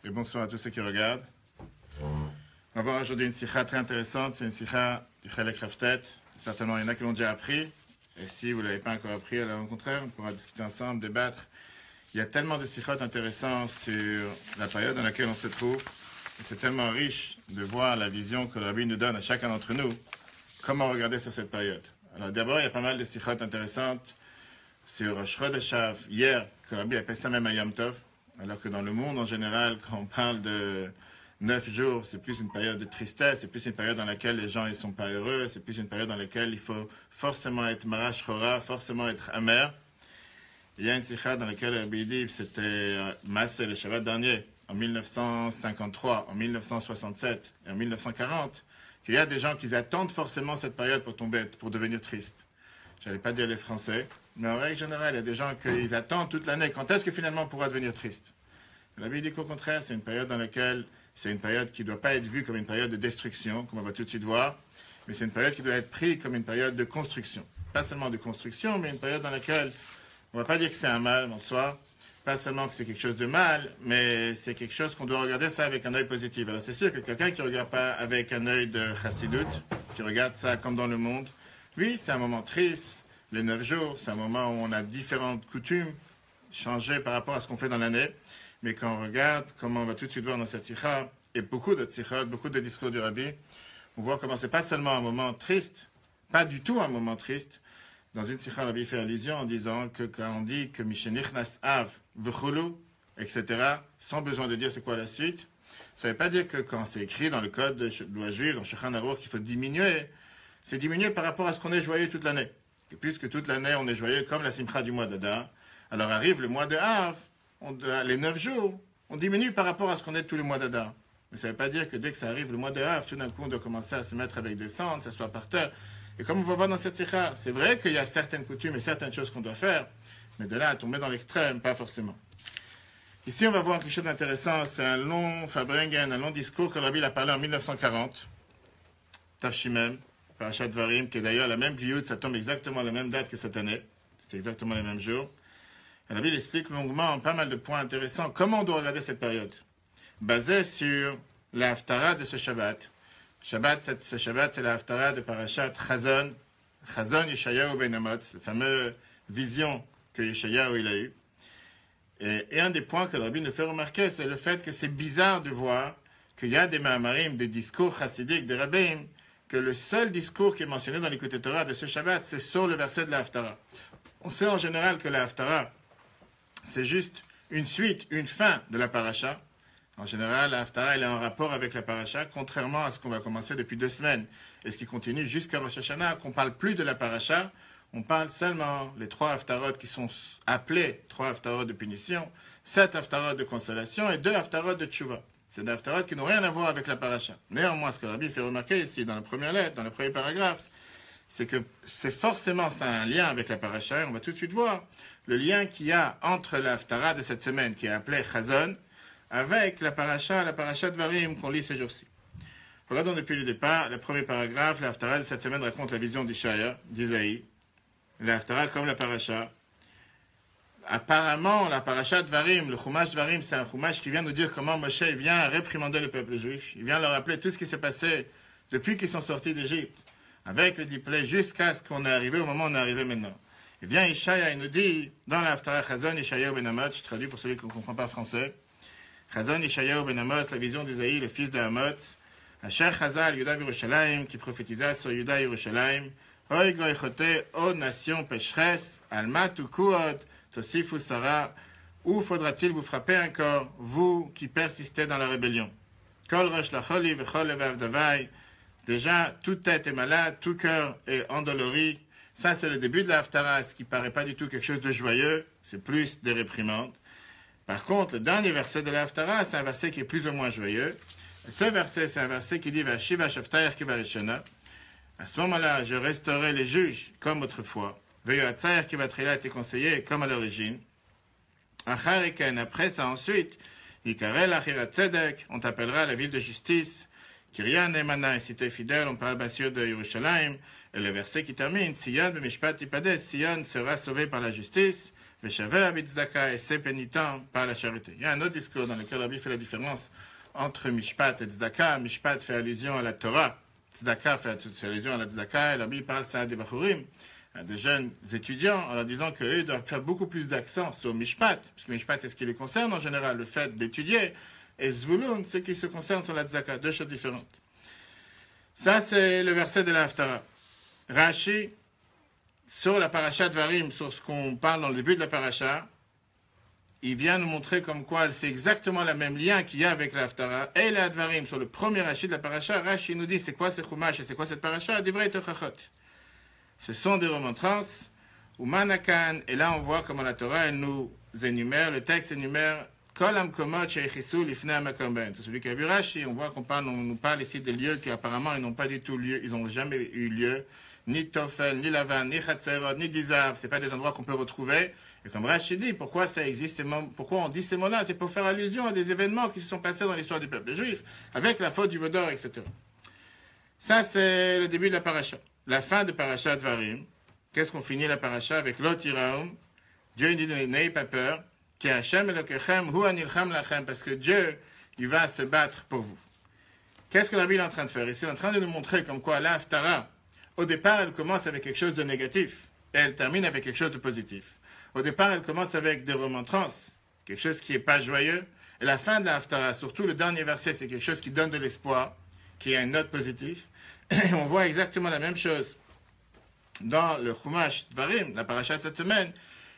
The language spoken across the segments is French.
et bonsoir à tous ceux qui regardent. On va voir aujourd'hui une sikha très intéressante, c'est une sikha du Chelek Raftet. Certainement, il y en a qui l'ont déjà appris, et si vous ne l'avez pas encore appris, alors au contraire, on pourra discuter ensemble, débattre. Il y a tellement de sikhot intéressants sur la période dans laquelle on se trouve, et c'est tellement riche de voir la vision que le Rabbi nous donne à chacun d'entre nous, comment regarder sur cette période. Alors d'abord, il y a pas mal de sikhot intéressantes sur Rosh Chodesh hier, que le Rabbi appelle ça même un Yom Tov, alors que dans le monde en général, quand on parle de 9 jours, c'est plus une période de tristesse, c'est plus une période dans laquelle les gens ne sont pas heureux, c'est plus une période dans laquelle il faut forcément être marash chora, forcément être amer. Il y a une sikha dans laquelle le Rabbi dit, c'était Massé le Shabbat dernier, en 1953, en 1967 et en 1940, qu'il y a des gens qui attendent forcément cette période pour devenir tristes. Je n'allais pas dire les Français, mais en règle générale, il y a des gens qui attendent toute l'année. Quand est-ce que finalement on pourra devenir triste? La Bible dit qu'au contraire, c'est une période dans laquelle, c'est une période qui ne doit pas être vue comme une période de destruction, comme on va tout de suite voir, mais c'est une période qui doit être prise comme une période de construction. Pas seulement de construction, mais une période dans laquelle, on ne va pas dire que c'est un mal en soi, pas seulement que c'est quelque chose de mal, mais c'est quelque chose qu'on doit regarder ça avec un œil positif. Alors c'est sûr que quelqu'un qui ne regarde pas avec un œil de chassidoute, qui regarde ça comme dans le monde, oui, c'est un moment triste. Les 9 jours, c'est un moment où on a différentes coutumes changées par rapport à ce qu'on fait dans l'année. Mais quand on regarde, comment on va tout de suite voir dans cette sikha, et beaucoup de sikhot, beaucoup de discours du Rabbi, on voit comment c'est pas seulement un moment triste, pas du tout un moment triste. Dans une sikha, le Rabbi fait allusion en disant que quand on dit que Mishenichnas Av v'chulu, etc., sans besoin de dire c'est quoi la suite, ça ne veut pas dire que quand c'est écrit dans le code de loi juive, dans Shulchan Aruch, qu'il faut diminuer. C'est diminuer par rapport à ce qu'on est joyeux toute l'année. Et puisque toute l'année on est joyeux comme la simcha du mois d'Adar, alors arrive le mois de Av, les 9 jours, on diminue par rapport à ce qu'on est tous les mois d'Adar. Mais ça ne veut pas dire que dès que ça arrive le mois de Av, tout d'un coup on doit commencer à se mettre avec des cendres, s'asseoir par terre. Et comme on va voir dans cette sikha, c'est vrai qu'il y a certaines coutumes et certaines choses qu'on doit faire, mais de là à tomber dans l'extrême, pas forcément. Ici on va voir quelque chose d'intéressant, c'est un long Fabrengen, un long discours que le Rabbi a parlé en 1940, Tafshimem, Parashat Dvarim, qui est d'ailleurs la même Gviout, ça tombe exactement à la même date que cette année. C'est exactement les mêmes jours. Et la Bible explique longuement en pas mal de points intéressants comment on doit regarder cette période. Basé sur la Haftara de ce Shabbat. Ce Shabbat, c'est la Haftara de Parashat Chazon. Chazon Yeshayahu ben Amot, la fameuse vision que Yeshayahu il a eue. Et un des points que le Rabbi nous fait remarquer, c'est le fait que c'est bizarre de voir qu'il y a des Mahamarim, des discours chassidiques, des rabbins, que le seul discours qui est mentionné dans l'Écoute Torah de ce Shabbat, c'est sur le verset de la Haftara. On sait en général que la Haftara, c'est juste une suite, une fin de la paracha. En général, la Haftara, elle est en rapport avec la paracha, contrairement à ce qu'on va commencer depuis 2 semaines, et ce qui continue jusqu'à Rosh Hashanah, qu'on ne parle plus de la paracha, on parle seulement les 3 Haftarot qui sont appelés 3 Haftarot de punition, 7 Haftarot de consolation et 2 Haftarot de Tchouva. C'est des haftarot qui n'ont rien à voir avec la paracha. Néanmoins, ce que le Rabbi fait remarquer ici, dans la première lettre, dans le premier paragraphe, c'est que c'est forcément ça un lien avec la paracha. Et on va tout de suite voir le lien qu'il y a entre la haftara de cette semaine, qui est appelée Chazon, avec la paracha de Varim qu'on lit ces jours-ci. Regardons depuis le départ, le premier paragraphe, la haftara de cette semaine raconte la vision d'Isaïe. La haftara comme la paracha. Apparemment, la paracha de Varim, le chumash de Varim, c'est un chumash qui vient nous dire comment Moshe vient réprimander le peuple juif. Il vient leur rappeler tout ce qui s'est passé depuis qu'ils sont sortis d'Égypte, avec les 10 plaies, jusqu'à ce qu'on est arrivé au moment où on est arrivé maintenant. Et vient Ishaïa, il nous dit, dans la Haftara Chazon, Ishaïa ben Amot, je traduis pour celui qui ne comprend pas français, Chazon, Ishaïa ben Amot, la vision d'Isaïe, le fils de Amot, Asher Chazal, Yuda Yerushalayim, qui prophésisa sur Yuda Yerushalayim, Oy goichote, ô nation pécheresse, Alma tukuot, Tosifu Sarah, où faudra-t-il vous frapper encore, vous qui persistez dans la rébellion? Kol rosh lacholi vechol levav davai. Déjà, toute tête est malade, tout cœur est endolori. Ça, c'est le début de la haftara, ce qui ne paraît pas du tout quelque chose de joyeux, c'est plus des réprimandes. Par contre, le dernier verset de la haftara, c'est un verset qui est plus ou moins joyeux. Ce verset, c'est un verset qui dit Vashiva shaftayach kivarishona. À ce moment-là, je restaurerai les juges comme autrefois. Veyohatzayach kivatrila était conseillé comme à l'origine. Achariken, après ça, ensuite, Yikarel achirat tzedek, on t'appellera la ville de justice. Kiryat Ne'emana, une cité fidèle, on parle bien sûr de Yerushalayim. Et le verset qui termine, Sion b'mishpat tipades, Sion sera sauvé par la justice. Veshaver Bitzedaka, et c'est pénitent par la charité. Il y a un autre discours dans lequel Rabbi fait la différence entre Mishpat et Tzedaka. Mishpat fait allusion à la Torah, Tzedaka fait allusion à la Tzedaka, et Rabbi parle ça à des Bachurim, à des jeunes étudiants, en leur disant qu'eux doivent faire beaucoup plus d'accent sur Mishpat, puisque Mishpat c'est ce qui les concerne en général, le fait d'étudier, et Zvulun, ce qui se concerne sur la Tzedaka, deux choses différentes. Ça c'est le verset de la Haftarah. Rashi, sur la paracha Dvarim, sur ce qu'on parle dans le début de la paracha, il vient nous montrer comme quoi c'est exactement le même lien qu'il y a avec la Haftarah et la Dvarim. Sur le premier Rashi de la paracha, Rashi nous dit c'est quoi ce chumash et c'est quoi cette paracha? Divrei Tochachot. Ce sont des remontrances, ou Manakan, et là on voit comment la Torah elle nous énumère, le texte énumère Kol Amkomot Sheichissu Lifnei Hamakom Ben. C'est celui qui a vu Rashi, on voit on nous parle ici des lieux qui apparemment ils n'ont pas du tout lieu, ils n'ont jamais eu lieu. Ni Tofel, ni Lavan, ni Chatzerot, ni Dizav, ce pas des endroits qu'on peut retrouver. Et comme Rashi dit, pourquoi ça existe, pourquoi on dit ces mots-là? C'est pour faire allusion à des événements qui se sont passés dans l'histoire du peuple juif, avec la faute du Vaudor, etc. Ça, c'est le début de la paracha. La fin de paracha Dvarim, qu'est-ce qu'on finit la paracha avec l'Otiraum? Dieu dit, n'ayez pas peur, ki Hashem Elokechem hu anilcham lachem, parce que Dieu, il va se battre pour vous. Qu'est-ce que la Bible est en train de faire ici? Il est en train de nous montrer comme quoi la Haftarah, au départ, elle commence avec quelque chose de négatif, et elle termine avec quelque chose de positif. Au départ, elle commence avec des remontrances, quelque chose qui n'est pas joyeux, et la fin de la Haftarah, surtout le dernier verset, c'est quelque chose qui donne de l'espoir, qui a une note positive. Et on voit exactement la même chose dans le Chumash Dvarim, la paracha de cette semaine,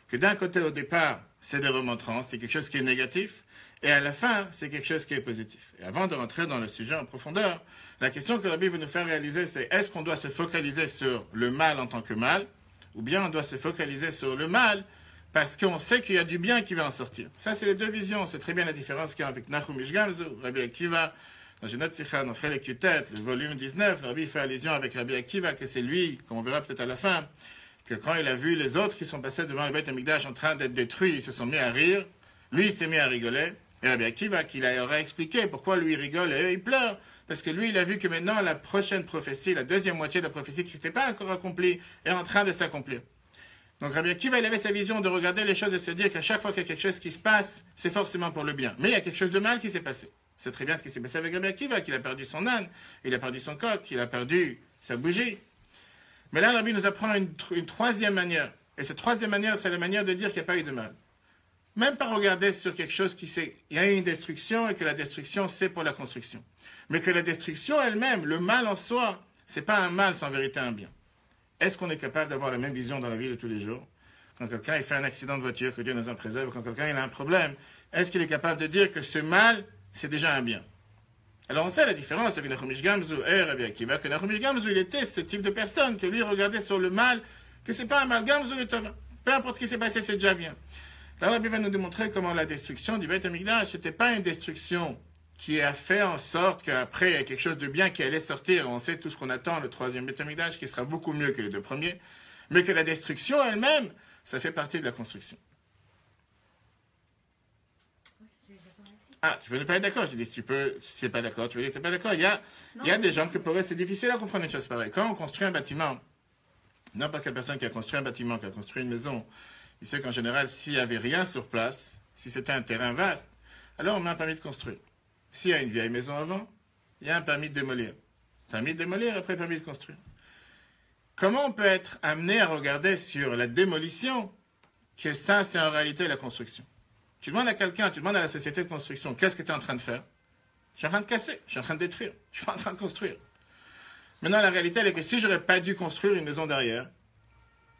que d'un côté, au départ, c'est des remontrances, c'est quelque chose qui est négatif, et à la fin, c'est quelque chose qui est positif. Et avant de rentrer dans le sujet en profondeur, la question que la Bible veut nous faire réaliser, c'est est-ce qu'on doit se focaliser sur le mal en tant que mal, ou bien on doit se focaliser sur le mal parce qu'on sait qu'il y a du bien qui va en sortir. Ça, c'est les deux visions. C'est très bien la différence qu'il y a avec Nahum Ish Gamzu, Rabbi Akiva, dans une autre sikha, dans Chelek Yutet, le volume 19, Rabbi fait allusion avec Rabbi Akiva, que c'est lui, comme on verra peut-être à la fin, que quand il a vu les autres qui sont passés devant le Beit HaMikdash en train d'être détruits, ils se sont mis à rire, lui, il s'est mis à rigoler. Et Rabbi Akiva, qui leur aurait expliqué pourquoi lui il rigole et eux ils pleurent. Parce que lui, il a vu que maintenant, la prochaine prophétie, la deuxième moitié de la prophétie qui n'était pas encore accomplie, est en train de s'accomplir. Donc Rabbi Akiva, il avait sa vision de regarder les choses et se dire qu'à chaque fois qu'il y a quelque chose qui se passe, c'est forcément pour le bien. Mais il y a quelque chose de mal qui s'est passé. C'est très bien ce qui s'est passé avec Rabbi Akiva, qu'il a perdu son âne, il a perdu son coq, il a perdu sa bougie. Mais là, Rabbi nous apprend une troisième manière. Et cette troisième manière, c'est la manière de dire qu'il n'y a pas eu de mal. Même pas regarder sur quelque chose il y a eu une destruction et que la destruction, c'est pour la construction. Mais que la destruction elle-même, le mal en soi, c'est pas un mal, c'est en vérité un bien. Est-ce qu'on est capable d'avoir la même vision dans la vie de tous les jours? Quand quelqu'un il fait un accident de voiture, que Dieu nous en préserve, quand quelqu'un il a un problème, est-ce qu'il est capable de dire que ce mal, c'est déjà un bien? Alors on sait la différence avec Nahum Ish Gamzu et Rabbi Akiva, que Nahum Ish Gamzu, il était ce type de personne, que lui regardait sur le mal, que c'est pas un mal, Gamzu le Tova. Peu importe ce qui s'est passé, c'est déjà bien. Là, Rabbi va nous démontrer comment la destruction du Beit HaMikdash, n'était pas une destruction qui a fait en sorte qu'après, il y a quelque chose de bien qui allait sortir. On sait tout ce qu'on attend, le troisième Beit HaMikdash, qui sera beaucoup mieux que les deux premiers. Mais que la destruction elle-même, ça fait partie de la construction. Ah, tu peux ne pas être d'accord. Je dis, si tu n'es pas d'accord, tu veux dire que tu n'es pas d'accord. Il y a des gens que pour eux, c'est difficile à comprendre une chose pareille. Quand on construit un bâtiment, n'importe quelle personne qui a construit un bâtiment, qui a construit une maison, il sait qu'en général, s'il n'y avait rien sur place, si c'était un terrain vaste, alors on met un permis de construire. S'il y a une vieille maison avant, il y a un permis de démolir. Permis de démolir, après permis de construire. Comment on peut être amené à regarder sur la démolition que ça, c'est en réalité la construction? Tu demandes à quelqu'un, tu demandes à la société de construction, qu'est-ce que tu es en train de faire? Je suis en train de casser, je suis en train de détruire, je suis pas en train de construire. Maintenant, la réalité, elle est que si j'aurais pas dû construire une maison derrière,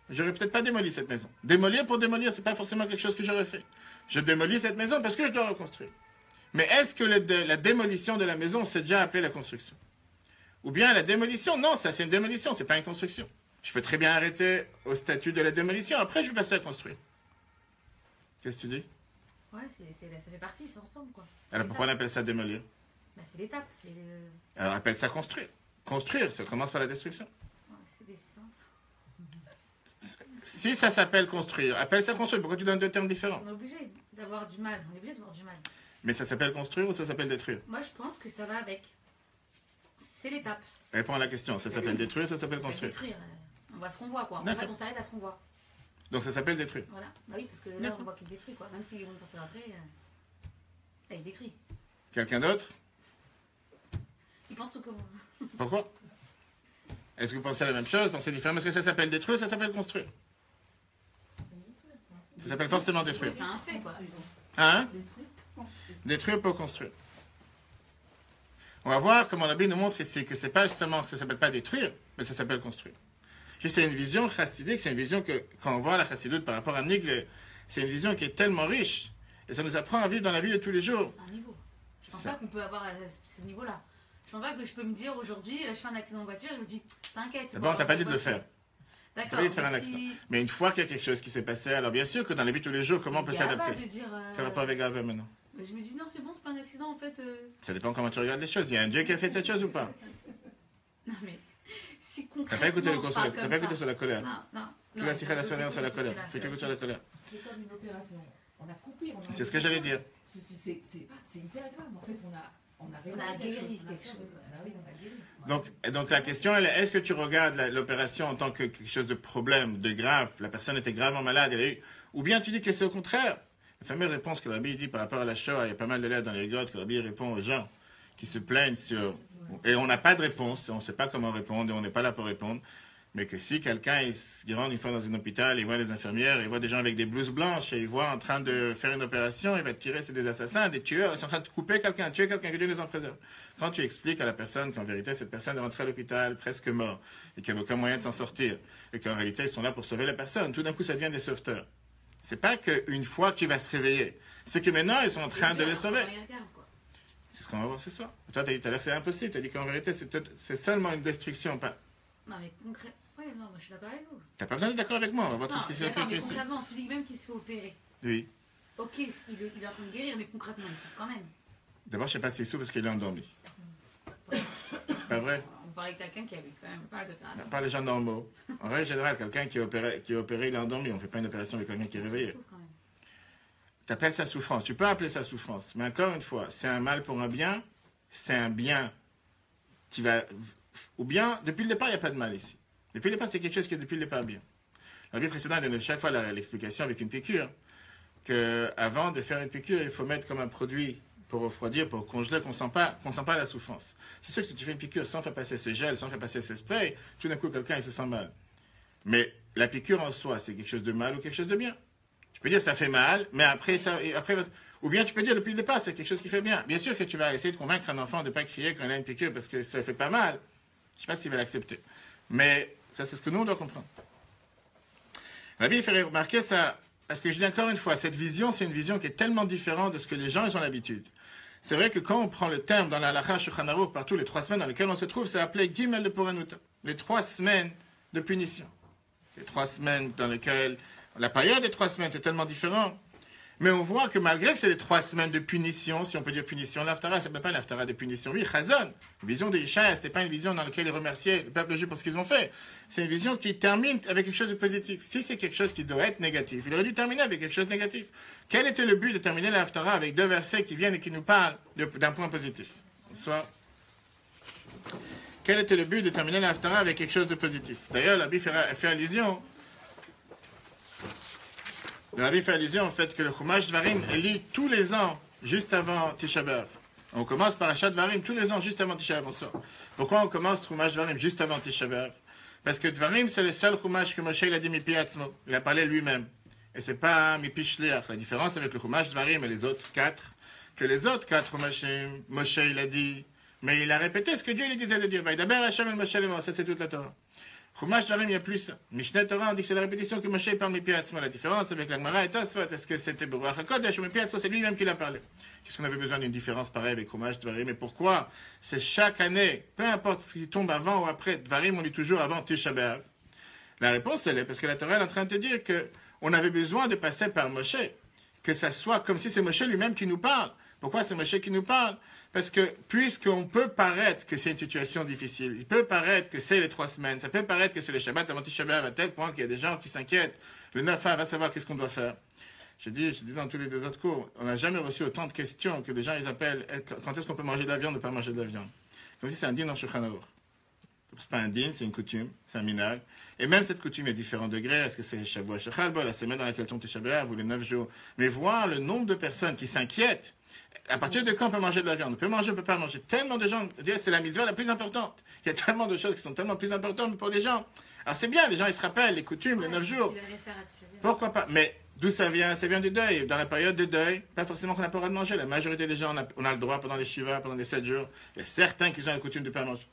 j'aurais peut-être pas démoli cette maison. Démolir pour démolir, c'est pas forcément quelque chose que j'aurais fait. Je démolis cette maison parce que je dois reconstruire. Mais est-ce que la démolition de la maison, c'est déjà appelé la construction? Ou bien la démolition? Non, ça c'est une démolition, c'est pas une construction. Je peux très bien arrêter au statut de la démolition, après je vais passer à construire. Qu'est-ce que tu dis? Ouais, ça fait partie, c'est ensemble quoi. Alors pourquoi on appelle ça démolir? Bah, c'est l'étape, Alors appelle ça construire. Construire, ça commence par la destruction. Ouais, c'est des simples. Si ça s'appelle construire, appelle ça construire. Pourquoi tu donnes deux termes différents? On est obligé d'avoir du mal, on est obligé d'avoir du mal. Mais ça s'appelle construire ou ça s'appelle détruire? Moi je pense que ça va avec. C'est l'étape. Réponds à la question, ça s'appelle détruire ou ça s'appelle construire? Détruire. On voit ce qu'on voit quoi. En D'accord. fait on s'arrête à ce qu'on voit. Donc ça s'appelle détruire. Voilà. Bah oui, parce que là, on voit qu'il détruit, quoi. Même si on pense après, là, il détruit. Quelqu'un d'autre? Il pense tout comme moi. Pourquoi? Est-ce que vous pensez à la même chose? Pensez différemment? Est-ce que ça s'appelle détruire ou ça s'appelle construire? Ça s'appelle forcément détruire. C'est un fait, quoi. Hein? Détruire pour construire. On va voir comment la Bible nous montre ici que c'est pas justement que ça s'appelle pas détruire, mais ça s'appelle construire. C'est une vision chassidique, c'est une vision que, quand on voit la chassidoute par rapport à Nigle, c'est une vision qui est tellement riche, et ça nous apprend à vivre dans la vie de tous les jours. C'est un niveau. Je pense pas qu'on peut avoir ce niveau-là. Je pense pas que je peux me dire aujourd'hui, là je fais un accident de voiture, et je me dis, t'inquiète. D'abord, t'as pas dit de le faire. D'accord. T'as pas dit de faire un accident. Mais une fois qu'il y a quelque chose qui s'est passé, alors bien sûr que dans la vie de tous les jours, comment on peut s'adapter? Quel rapport avec Gava maintenant? Je me dis, non, c'est bon, c'est pas un accident en fait. Ça dépend comment tu regardes les choses. Il y a un Dieu qui a fait cette chose ou pas? Non mais, si concrètement. T'as pas écouté le cours sur t'as pas écouté sur la colère. Non. Tu vas citer la semaine sur la colère. Fais quelque chose sur la colère. C'est comme une opération. On a coupé. C'est ce que j'allais dire. C'est hyper grave. En fait, on a guéri quelque chose. Ah oui, on a guéri. Donc la question, elle est, est-ce que tu regardes l'opération en tant que quelque chose de problème, de grave, la personne était gravement malade, ou bien tu dis que c'est au contraire? La fameuse réponse que Rabbi dit par rapport à la Shoah, il y a pas mal de lettres dans les grottes que Rabbi répond aux gens qui se plaignent sur... Et on n'a pas de réponse, on ne sait pas comment répondre, et on n'est pas là pour répondre. Mais que si quelqu'un il rentre une fois dans un hôpital, il voit des infirmières, il voit des gens avec des blouses blanches, et il voit en train de faire une opération, il va te tirer, c'est des assassins, des tueurs, ils sont en train de couper quelqu'un, tuer quelqu'un, que Dieu les en préserve. Quand tu expliques à la personne qu'en vérité, cette personne est rentrée à l'hôpital presque mort, et qu'il n'y a aucun moyen de s'en sortir, et qu'en réalité, ils sont là pour sauver la personne, tout d'un coup, ça devient des sauveteurs. C'est pas qu'une fois qu'il va se réveiller, c'est que maintenant, ils sont en train de les sauver. C'est ce qu'on va voir ce soir. Toi, tu as dit tout à l'heure que c'est impossible, tu as dit qu'en vérité, c'est seulement une destruction, pas... Non, mais concrètement... Oui, non, moi je suis d'accord avec vous. T'as pas besoin d'être d'accord avec moi, on va voir tout ce qui s'est fait ici. Concrètement, celui même qui se fait opérer. Oui. Ok, il est en train de guérir, mais concrètement, il souffre quand même. D'abord, je sais pas s'il souffre parce qu'il est endormi. C'est pas vrai? On parlait de quelqu'un qui avait quand même pas d'opération. Pas les gens normaux. En règle générale, quelqu'un qui est opéré, il est endormi. On ne fait pas une opération avec quelqu'un qui est réveillé. Tu appelles ça souffrance. Tu peux appeler ça souffrance. Mais encore une fois, c'est un mal pour un bien. C'est un bien qui va... Ou bien, depuis le départ, il n'y a pas de mal ici. Depuis le départ, c'est quelque chose qui est depuis le départ bien. La vie précédente donne chaque fois l'explication avec une piqûre. Qu'avant de faire une piqûre, il faut mettre comme un produit pour refroidir, pour congeler, qu'on ne sent pas la souffrance. C'est sûr que si tu fais une piqûre sans faire passer ce gel, sans faire passer ce spray, tout d'un coup, quelqu'un il se sent mal. Mais la piqûre en soi, c'est quelque chose de mal ou quelque chose de bien. Tu peux dire ça fait mal, mais après ou bien tu peux dire depuis le départ, c'est quelque chose qui fait bien. Bien sûr que tu vas essayer de convaincre un enfant de ne pas crier quand il a une piqûre parce que ça ne fait pas mal. Je ne sais pas s'il va l'accepter. Mais ça, c'est ce que nous, on doit comprendre. La Bible fait remarquer ça, parce que je dis encore une fois, cette vision, c'est une vision qui est tellement différente de ce que les gens ils ont l'habitude. C'est vrai que quand on prend le terme dans la Halacha Shulchan Aruch, partout les 3 semaines dans lesquelles on se trouve, c'est appelé Gimel de Poranuta. Les 3 semaines de punition. Les 3 semaines dans lesquelles... La période des 3 semaines, c'est tellement différent. Mais on voit que malgré que c'est les 3 semaines de punition, si on peut dire punition, l'Haftara, ça ne s'appelle pas l'Haftara de punition. Oui, Chazon, une vision de Ishaïa, ce n'est pas une vision dans laquelle il remerciait le peuple juif pour ce qu'ils ont fait. C'est une vision qui termine avec quelque chose de positif. Si c'est quelque chose qui doit être négatif, il aurait dû terminer avec quelque chose de négatif. Quel était le but de terminer l'Haftara avec 2 versets qui viennent et qui nous parlent d'un point positif? Soit, quel était le but de terminer l'Haftara avec quelque chose de positif? D'ailleurs, la Bible fait allusion. Le Rabbi fait allusion au fait que le Chumash Dvarim est lu tous les ans, juste avant Tisha B'Av. On commence par Achat Dvarim tous les ans, juste avant Tisha B'Av. Bonsoir. Pourquoi on commence Chumash Dvarim juste avant Tisha B'Av? Parce que Dvarim, c'est le seul Chumash que Moshe il a dit Mipi Atzmo. Il a parlé lui-même. Et c'est pas Mipi Shliach. La différence avec le Chumash Dvarim et les autres 4, que les autres 4 Chumashim, Moshe il a dit, mais il a répété ce que Dieu lui disait de dire. Vaïdaber Hashem el Moshe le ça c'est toute la Torah. Chumash Dvarim, il n'y a plus ça. Mishneh Torah, on dit que c'est la répétition que Moshe parle Mipi Atzmo. La différence avec la Gemara et Tosfot, est-ce que c'était Beruach HaKodesh ou Mipi Atzmo, c'est lui-même qui l'a parlé. Qu'est-ce qu'on avait besoin d'une différence pareille avec Chumash Dvarim? Mais pourquoi? C'est chaque année, peu importe ce qui tombe avant ou après, Dvarim, on lit toujours avant Tisha B'Av. La réponse, elle est parce que la Torah est en train de te dire qu'on avait besoin de passer par Moshe. Que ça soit comme si c'est Moshe lui-même qui nous parle. Pourquoi c'est Moshe qui nous parle? Parce que, puisqu'on peut paraître que c'est une situation difficile, il peut paraître que c'est les 3 semaines, ça peut paraître que c'est les Shabbat avant Tisha B'Av, à tel point qu'il y a des gens qui s'inquiètent. Le 9 va savoir qu'est-ce qu'on doit faire. Je dis dans tous les 2 autres cours, on n'a jamais reçu autant de questions que des gens ils appellent quand est-ce qu'on peut manger de la viande ou pas manger de la viande. Comme si c'est un dîner dans Shulchan Aruch. C'est pas un din, c'est une coutume, c'est un minag. Et même cette coutume est à différents degrés. Est-ce que c'est Shavua Shechalba, la semaine dans laquelle tombe Tisha B'Av, ou les 9 jours. Mais voir le nombre de personnes qui s'inquiètent. À partir de quand on peut manger de la viande? On peut manger, on peut pas manger. Tellement de gens, c'est la mitzvah la plus importante. Il y a tellement de choses qui sont tellement plus importantes pour les gens. Alors c'est bien, les gens ils se rappellent, les coutumes, les 9 jours. Pourquoi pas? Mais d'où ça vient? Ça vient du deuil. Dans la période de deuil, pas forcément qu'on n'a pas le droit de manger. La majorité des gens, on a le droit pendant les Shiva, pendant les 7 jours. Il y a certains qui ont la coutume de ne pas manger.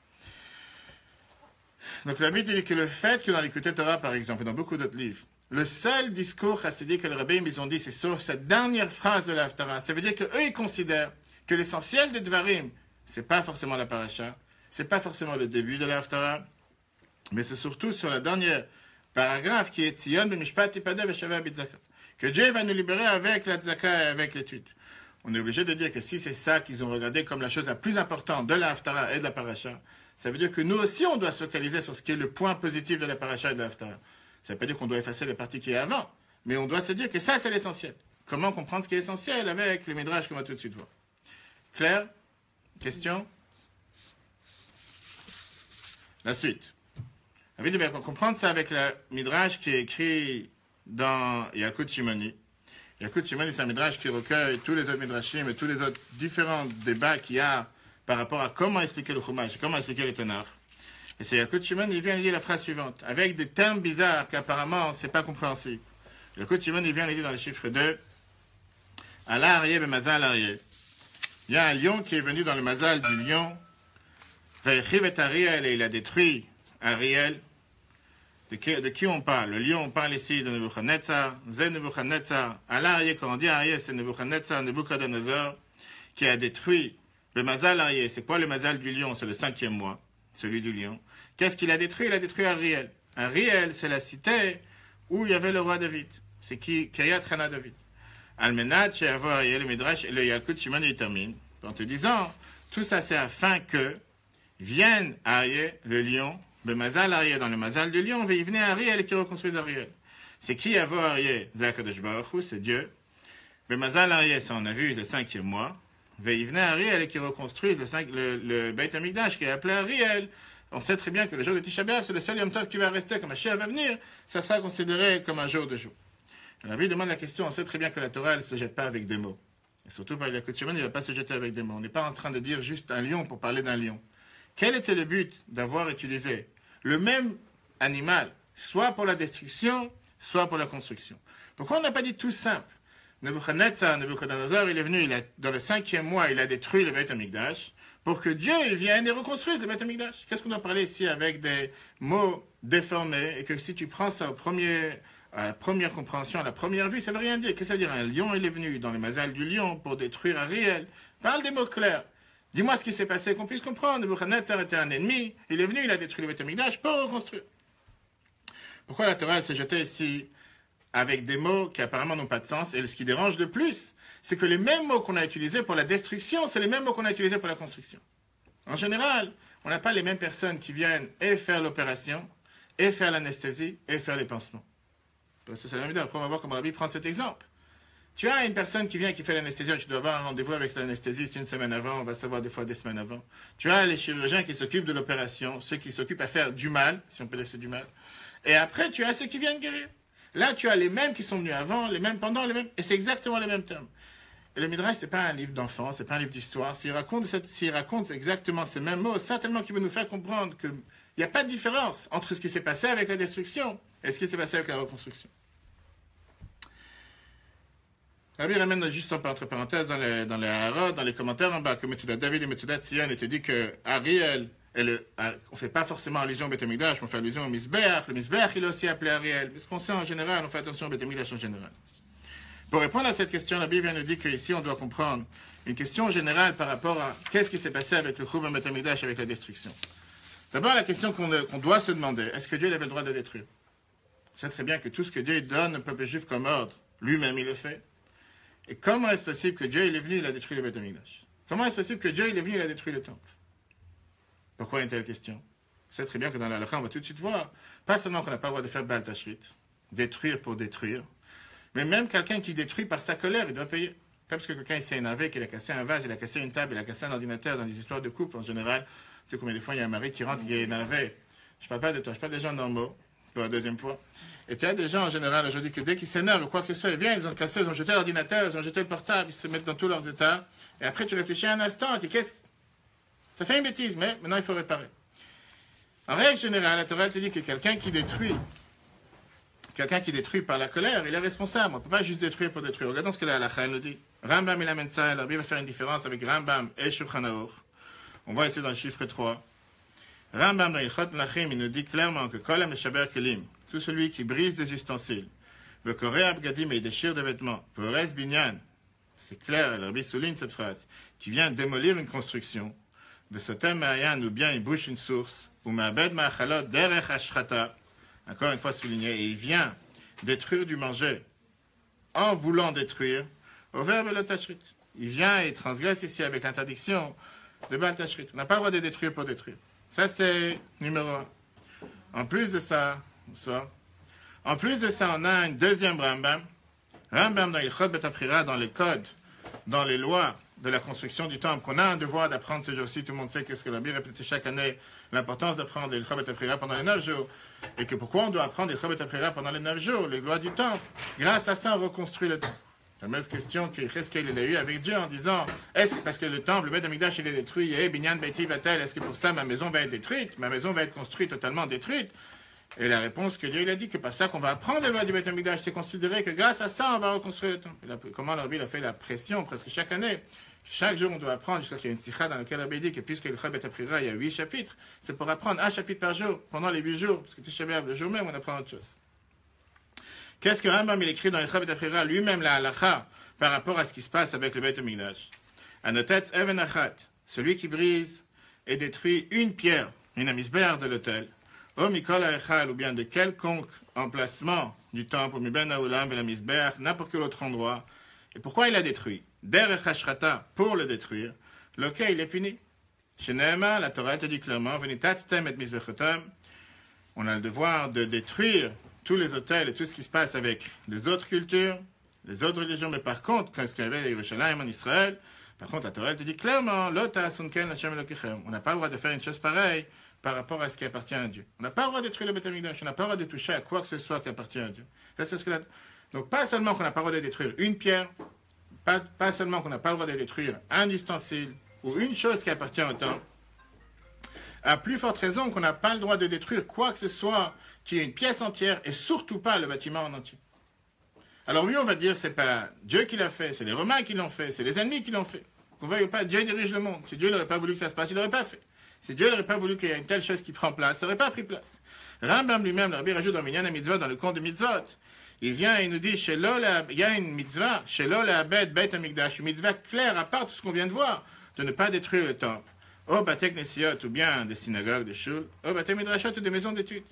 Donc la Bible dit que le fait que dans l'Écoute Torah, par exemple, et dans beaucoup d'autres livres, le seul discours chassidique que les rabbins ils ont dit, c'est sur cette dernière phrase de l'Haftarah. Ça veut dire qu'eux, ils considèrent que l'essentiel des Dvarim, c'est pas forcément la paracha, c'est pas forcément le début de l'Haftarah, mais c'est surtout sur la dernière paragraphe qui est Tzion b'mishpat tipadeh v'shaveh b'tzaka. Que Dieu va nous libérer avec la tzaka et avec l'étude. On est obligé de dire que si c'est ça qu'ils ont regardé comme la chose la plus importante de l'Haftarah et de la paracha, ça veut dire que nous aussi, on doit se focaliser sur ce qui est le point positif de la paracha et de l'Haftarah. Ça ne veut pas dire qu'on doit effacer les parties qui est avant, mais on doit se dire que ça, c'est l'essentiel. Comment comprendre ce qui est essentiel avec le Midrash qu'on va tout de suite voir. Claire? Question? La suite. On va comprendre ça avec le Midrash qui est écrit dans Yalkut Shimoni. Yalkut Shimoni, c'est un Midrash qui recueille tous les autres Midrashim et tous les autres différents débats qu'il y a par rapport à comment expliquer le Chumash, comment expliquer le Tanakh. Et c'est Yalkut Shimon, il vient dire la phrase suivante, avec des termes bizarres qu'apparemment, c'est pas compréhensible. Yalkut Shimon, il vient dire dans le chiffre 2, Allah Arié be Mazal Arié. Il y a un lion qui est venu dans le Mazal du lion, Ve'echiv et Ariel, et il a détruit Ariel. De qui on parle? Le lion, on parle ici de Nebuchadnezzar, Zé Nebuchadnezzar. Allah Arié, quand on dit Arié, c'est Nebuchadnezzar, Nebuchadnezzar, qui a détruit le Mazal Arié. C'est quoi le Mazal du lion? C'est le 5e mois. Celui du lion. Qu'est-ce qu'il a détruit? Il a détruit Ariel. Ariel, c'est la cité où il y avait le roi David. C'est qui? Kiryat Chana David. Almenat, chez avoir Ariel, le Midrash, et le Yalkut Shimon, il termine. En te disant, tout ça c'est afin que vienne Ariel, le lion, le Mazal Ariel, dans le Mazal du lion, il venait Ariel et qui reconstruise Ariel. C'est qui avoir Ariel? Zakadosh Baruch Hu, c'est Dieu. Le Mazal Ariel, ça on a vu le 5e mois. Il venait Ariel et qui reconstruise le Beit HaMikdash qui est appelé Ariel. On sait très bien que le jour de Tisha B'Av, c'est le seul Yom Tov qui va rester, comme Mashiach va venir, ça sera considéré comme un jour de jour. La Bible demande la question, on sait très bien que la Torah, elle ne se jette pas avec des mots. Et surtout par Yalkut Shimon, il ne va pas se jeter avec des mots. On n'est pas en train de dire juste un lion pour parler d'un lion. Quel était le but d'avoir utilisé le même animal, soit pour la destruction, soit pour la construction? Pourquoi on n'a pas dit tout simple? Nebuchadnezzar, il est venu, dans le 5e mois, il a détruit le Beit HaMikdash pour que Dieu vienne et reconstruise le Beit HaMikdash. Qu'est-ce qu'on doit parler ici avec des mots déformés et que si tu prends ça à la première compréhension, à la première vue, ça ne veut rien dire. Qu'est-ce que ça veut dire? Un lion, il est venu dans le Mazal du lion pour détruire Ariel. Parle des mots clairs. Dis-moi ce qui s'est passé, qu'on puisse comprendre. Nebuchadnezzar était un ennemi, il est venu, il a détruit le Beit HaMikdash pour reconstruire. Pourquoi la Torah s'est jetée ici avec des mots qui apparemment n'ont pas de sens? Et ce qui dérange de plus, c'est que les mêmes mots qu'on a utilisés pour la destruction, c'est les mêmes mots qu'on a utilisés pour la construction. En général, on n'a pas les mêmes personnes qui viennent et faire l'opération, et faire l'anesthésie, et faire les pansements. Parce que c'est la Bible. Après, on va voir comment la Bible prend cet exemple. Tu as une personne qui vient qui fait l'anesthésie, tu dois avoir un rendez-vous avec l'anesthésiste une semaine avant, on va savoir des fois des semaines avant. Tu as les chirurgiens qui s'occupent de l'opération, ceux qui s'occupent à faire du mal, si on peut dire que c'est du mal. Et après, tu as ceux qui viennent guérir. Là, tu as les mêmes qui sont venus avant, les mêmes pendant, les mêmes... Et c'est exactement les mêmes termes. Et le Midrash, ce n'est pas un livre d'enfants, ce n'est pas un livre d'histoire. S'il raconte exactement ces mêmes mots, certainement qu'il veut nous faire comprendre qu'il n'y a pas de différence entre ce qui s'est passé avec la destruction et ce qui s'est passé avec la reconstruction. Rabbi ramène juste entre parenthèses dans les Harod, dans les commentaires en bas, que Metoudat David et Metoudat Tzion étaient dit que Ariel, on ne fait pas forcément allusion au Beit HaMikdash, on fait allusion au Mizbeach. Le Mizbeach, il est aussi appelé Ariel. Mais ce qu'on sait en général, on fait attention au Beit HaMikdash en général. Pour répondre à cette question, la Bible vient nous dire qu'ici, on doit comprendre une question générale par rapport à qu'est-ce qui s'est passé avec le Churban Beit HaMikdash, avec la destruction. D'abord, la question qu'on doit se demander, est-ce que Dieu avait le droit de détruire? On sait très bien que tout ce que Dieu donne au peuple juif comme ordre, lui-même, il le fait. Et comment est-ce possible que Dieu il est venu, il a détruit le Beit HaMikdash? Comment est-ce possible que Dieu il est venu, il a détruit le temple? Pourquoi une telle question? C'est très bien que dans la halakha, on va tout de suite voir, pas seulement qu'on n'a pas le droit de faire Baal Tashrit, détruire pour détruire, mais même quelqu'un qui détruit par sa colère, il doit payer. Pas parce que quelqu'un s'est énervé, qu'il a cassé un vase, il a cassé une table, il a cassé un ordinateur. Dans les histoires de couple, en général, c'est combien de fois il y a un mari qui rentre, qui est énervé. Je parle pas de toi, je parle des gens normaux, pour la deuxième fois. Et tu as des gens en général aujourd'hui que dès qu'ils s'énervent ou quoi que ce soit, ils viennent, ils ont cassé, ils ont jeté l'ordinateur, ils ont jeté le portable, ils se mettent dans tous leurs états. Et après, tu réfléchis un instant, tu dis, qu'est-ce ça fait une bêtise, mais maintenant il faut réparer. En règle générale, la Torah te dit que quelqu'un qui détruit par la colère, il est responsable. On ne peut pas juste détruire pour détruire. Regardons ce que la halakha nous dit. Rambam il amène ça, alors il va faire une différence avec Rambam et Shulchan Aruch. On voit ici dans le chiffre 3. Rambam dans Ilchot Melachim, il nous dit clairement que Kol HaMeshaber Kelim, tout celui qui brise des ustensiles, veut Koreh Abgadim et il déchire des vêtements, Veores Binyan, c'est clair, le Rabbi souligne cette phrase, qui vient démolir une construction, Vesotem Ma'ayan, ou bien il bouche une source, ou Ma'abed Ma'achalot Derech Ashrata, encore une fois souligné, et il vient détruire du manger en voulant détruire, au verbe le tashrit. Il vient et transgresse ici avec l'interdiction de Baal Tashrit. On n'a pas le droit de détruire pour détruire. Ça, c'est numéro 1. En plus de ça, on a un deuxième Rambam. Rambam dans Ilchot Bet HaBchira, dans les codes, dans les lois de la construction du temple, qu'on a un devoir d'apprendre ces jours-ci. Tout le monde sait que ce que la Bible répète chaque année, l'importance d'apprendre Ilchot Bet HaBchira pendant les 9 jours. Et que pourquoi on doit apprendre Ilchot Bet HaBchira pendant les 9 jours, les lois du temple. Grâce à ça, on reconstruit le temple. La fameuse question que Cheskel a eue avec Dieu en disant, est-ce que parce que le temple, le Beth Amikdash, il est détruit, et Binyan Beiti Batel, est-ce que pour ça ma maison va être détruite, ma maison va être construite totalement détruite? Et la réponse que Dieu il a dit que par ça qu'on va apprendre les lois du Beth Amikdash, c'est considéré que grâce à ça on va reconstruire le temple. Comment le Rabbi a fait la pression presque chaque année? Chaque jour on doit apprendre, jusqu'à ce qu'il y a une sikha dans laquelle le Rabbi dit que puisque le Beth HaBchira, il y a 8 chapitres, c'est pour apprendre un chapitre par jour pendant les 8 jours, parce que Tisha B'Av, le jour même on apprend autre chose. Qu'est-ce que Rambam il écrit dans le Beth HaBchira lui-même la halakha par rapport à ce qui se passe avec le Beit HaMikdash? Anotet even achat, celui qui brise et détruit une pierre, une amisber de l'autel, o mikol ha'echal, ou bien de quelconque emplacement du temple, mi ben ha'olam ve la misber, n'importe quel autre endroit. Et pourquoi il a détruit? Derech hashrata, pour le détruire, lequel il est puni. Chez Nehema, la Torah te dit clairement, venitattem et misbechotam, on a le devoir de détruire tous les autels et tout ce qui se passe avec les autres cultures, les autres religions, mais par contre, quand il y avait Yerushalayim en Israël, par contre, la Torah te dit clairement, on n'a pas le droit de faire une chose pareille par rapport à ce qui appartient à Dieu. On n'a pas le droit de détruire le Beit HaMikdash, on n'a pas le droit de toucher à quoi que ce soit qui appartient à Dieu. Ça, c'est ce que Donc, pas seulement qu'on n'a pas le droit de détruire une pierre, pas seulement qu'on n'a pas le droit de détruire un ustensile ou une chose qui appartient au temple, à plus forte raison qu'on n'a pas le droit de détruire quoi que ce soit qui est une pièce entière et surtout pas le bâtiment en entier. Alors oui, on va dire, c'est pas Dieu qui l'a fait, c'est les Romains qui l'ont fait, c'est les ennemis qui l'ont fait. Qu'on veuille ou pas, Dieu dirige le monde. Si Dieu n'aurait pas voulu que ça se passe, il n'aurait pas fait. Si Dieu n'aurait pas voulu qu'il y ait une telle chose qui prend place, ça n'aurait pas pris place. Rambam lui-même, le Rabbi rajoute dans Minyan HaMitzvot, dans le conte de Mitzvot, il vient et il nous dit, il y a une mitzvah, Shelo le'abed Beit HaMikdash, une mitzvah claire, à part tout ce qu'on vient de voir, de ne pas détruire le temple. Au Batek Nesiot, ou bien des synagogues, des shuls, au Batek Midrashot, ou des maisons d'études.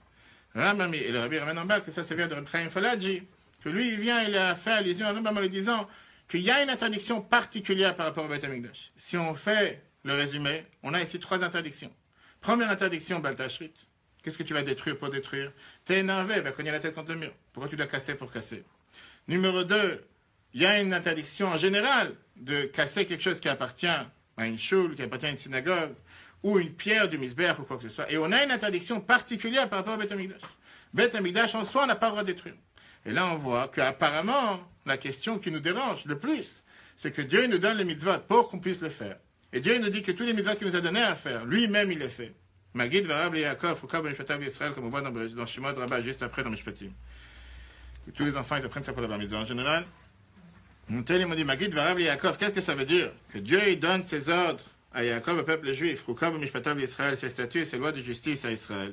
Rambam, et le Rabbi ramène en bas que ça vient de Reb Chaim Falaji, que lui, il vient, il a fait allusion à Rambam en lui disant qu'il y a une interdiction particulière par rapport au Beit HaMikdash. Si on fait le résumé, on a ici 3 interdictions. Première interdiction, Baal Tashrit. Qu'est-ce que tu vas détruire pour détruire? T'es énervé, va cogner la tête contre le mur. Pourquoi tu dois casser pour casser? Numéro 2, il y a une interdiction en général de casser quelque chose qui appartient à une choule, qui appartient à une synagogue, ou une pierre du misbech ou quoi que ce soit. Et on a une interdiction particulière par rapport au Beit HaMikdash. Beit HaMikdash en soi, on n'a pas le droit de détruire. Et là, on voit qu'apparemment, la question qui nous dérange le plus, c'est que Dieu nous donne les mitzvot pour qu'on puisse le faire. Et Dieu nous dit que tous les mitzvot qu'il nous a donnés à faire, lui-même, il les fait. Magid, Varab, Yaakov, Rukav, Mishpatim, Israël, comme on voit dans Shemot Rabbah, juste après dans Mishpatim. Tous les enfants, ils apprennent ça pour la bar mitzvah en général. Nous m'ont dit, Magid, Varab, Yaakov, qu'est-ce que ça veut dire? Que Dieu, il donne ses ordres à Yaakov, au peuple juif, Rukav, Mishpatim, Israël, ses statuts et ses lois de justice à Israël.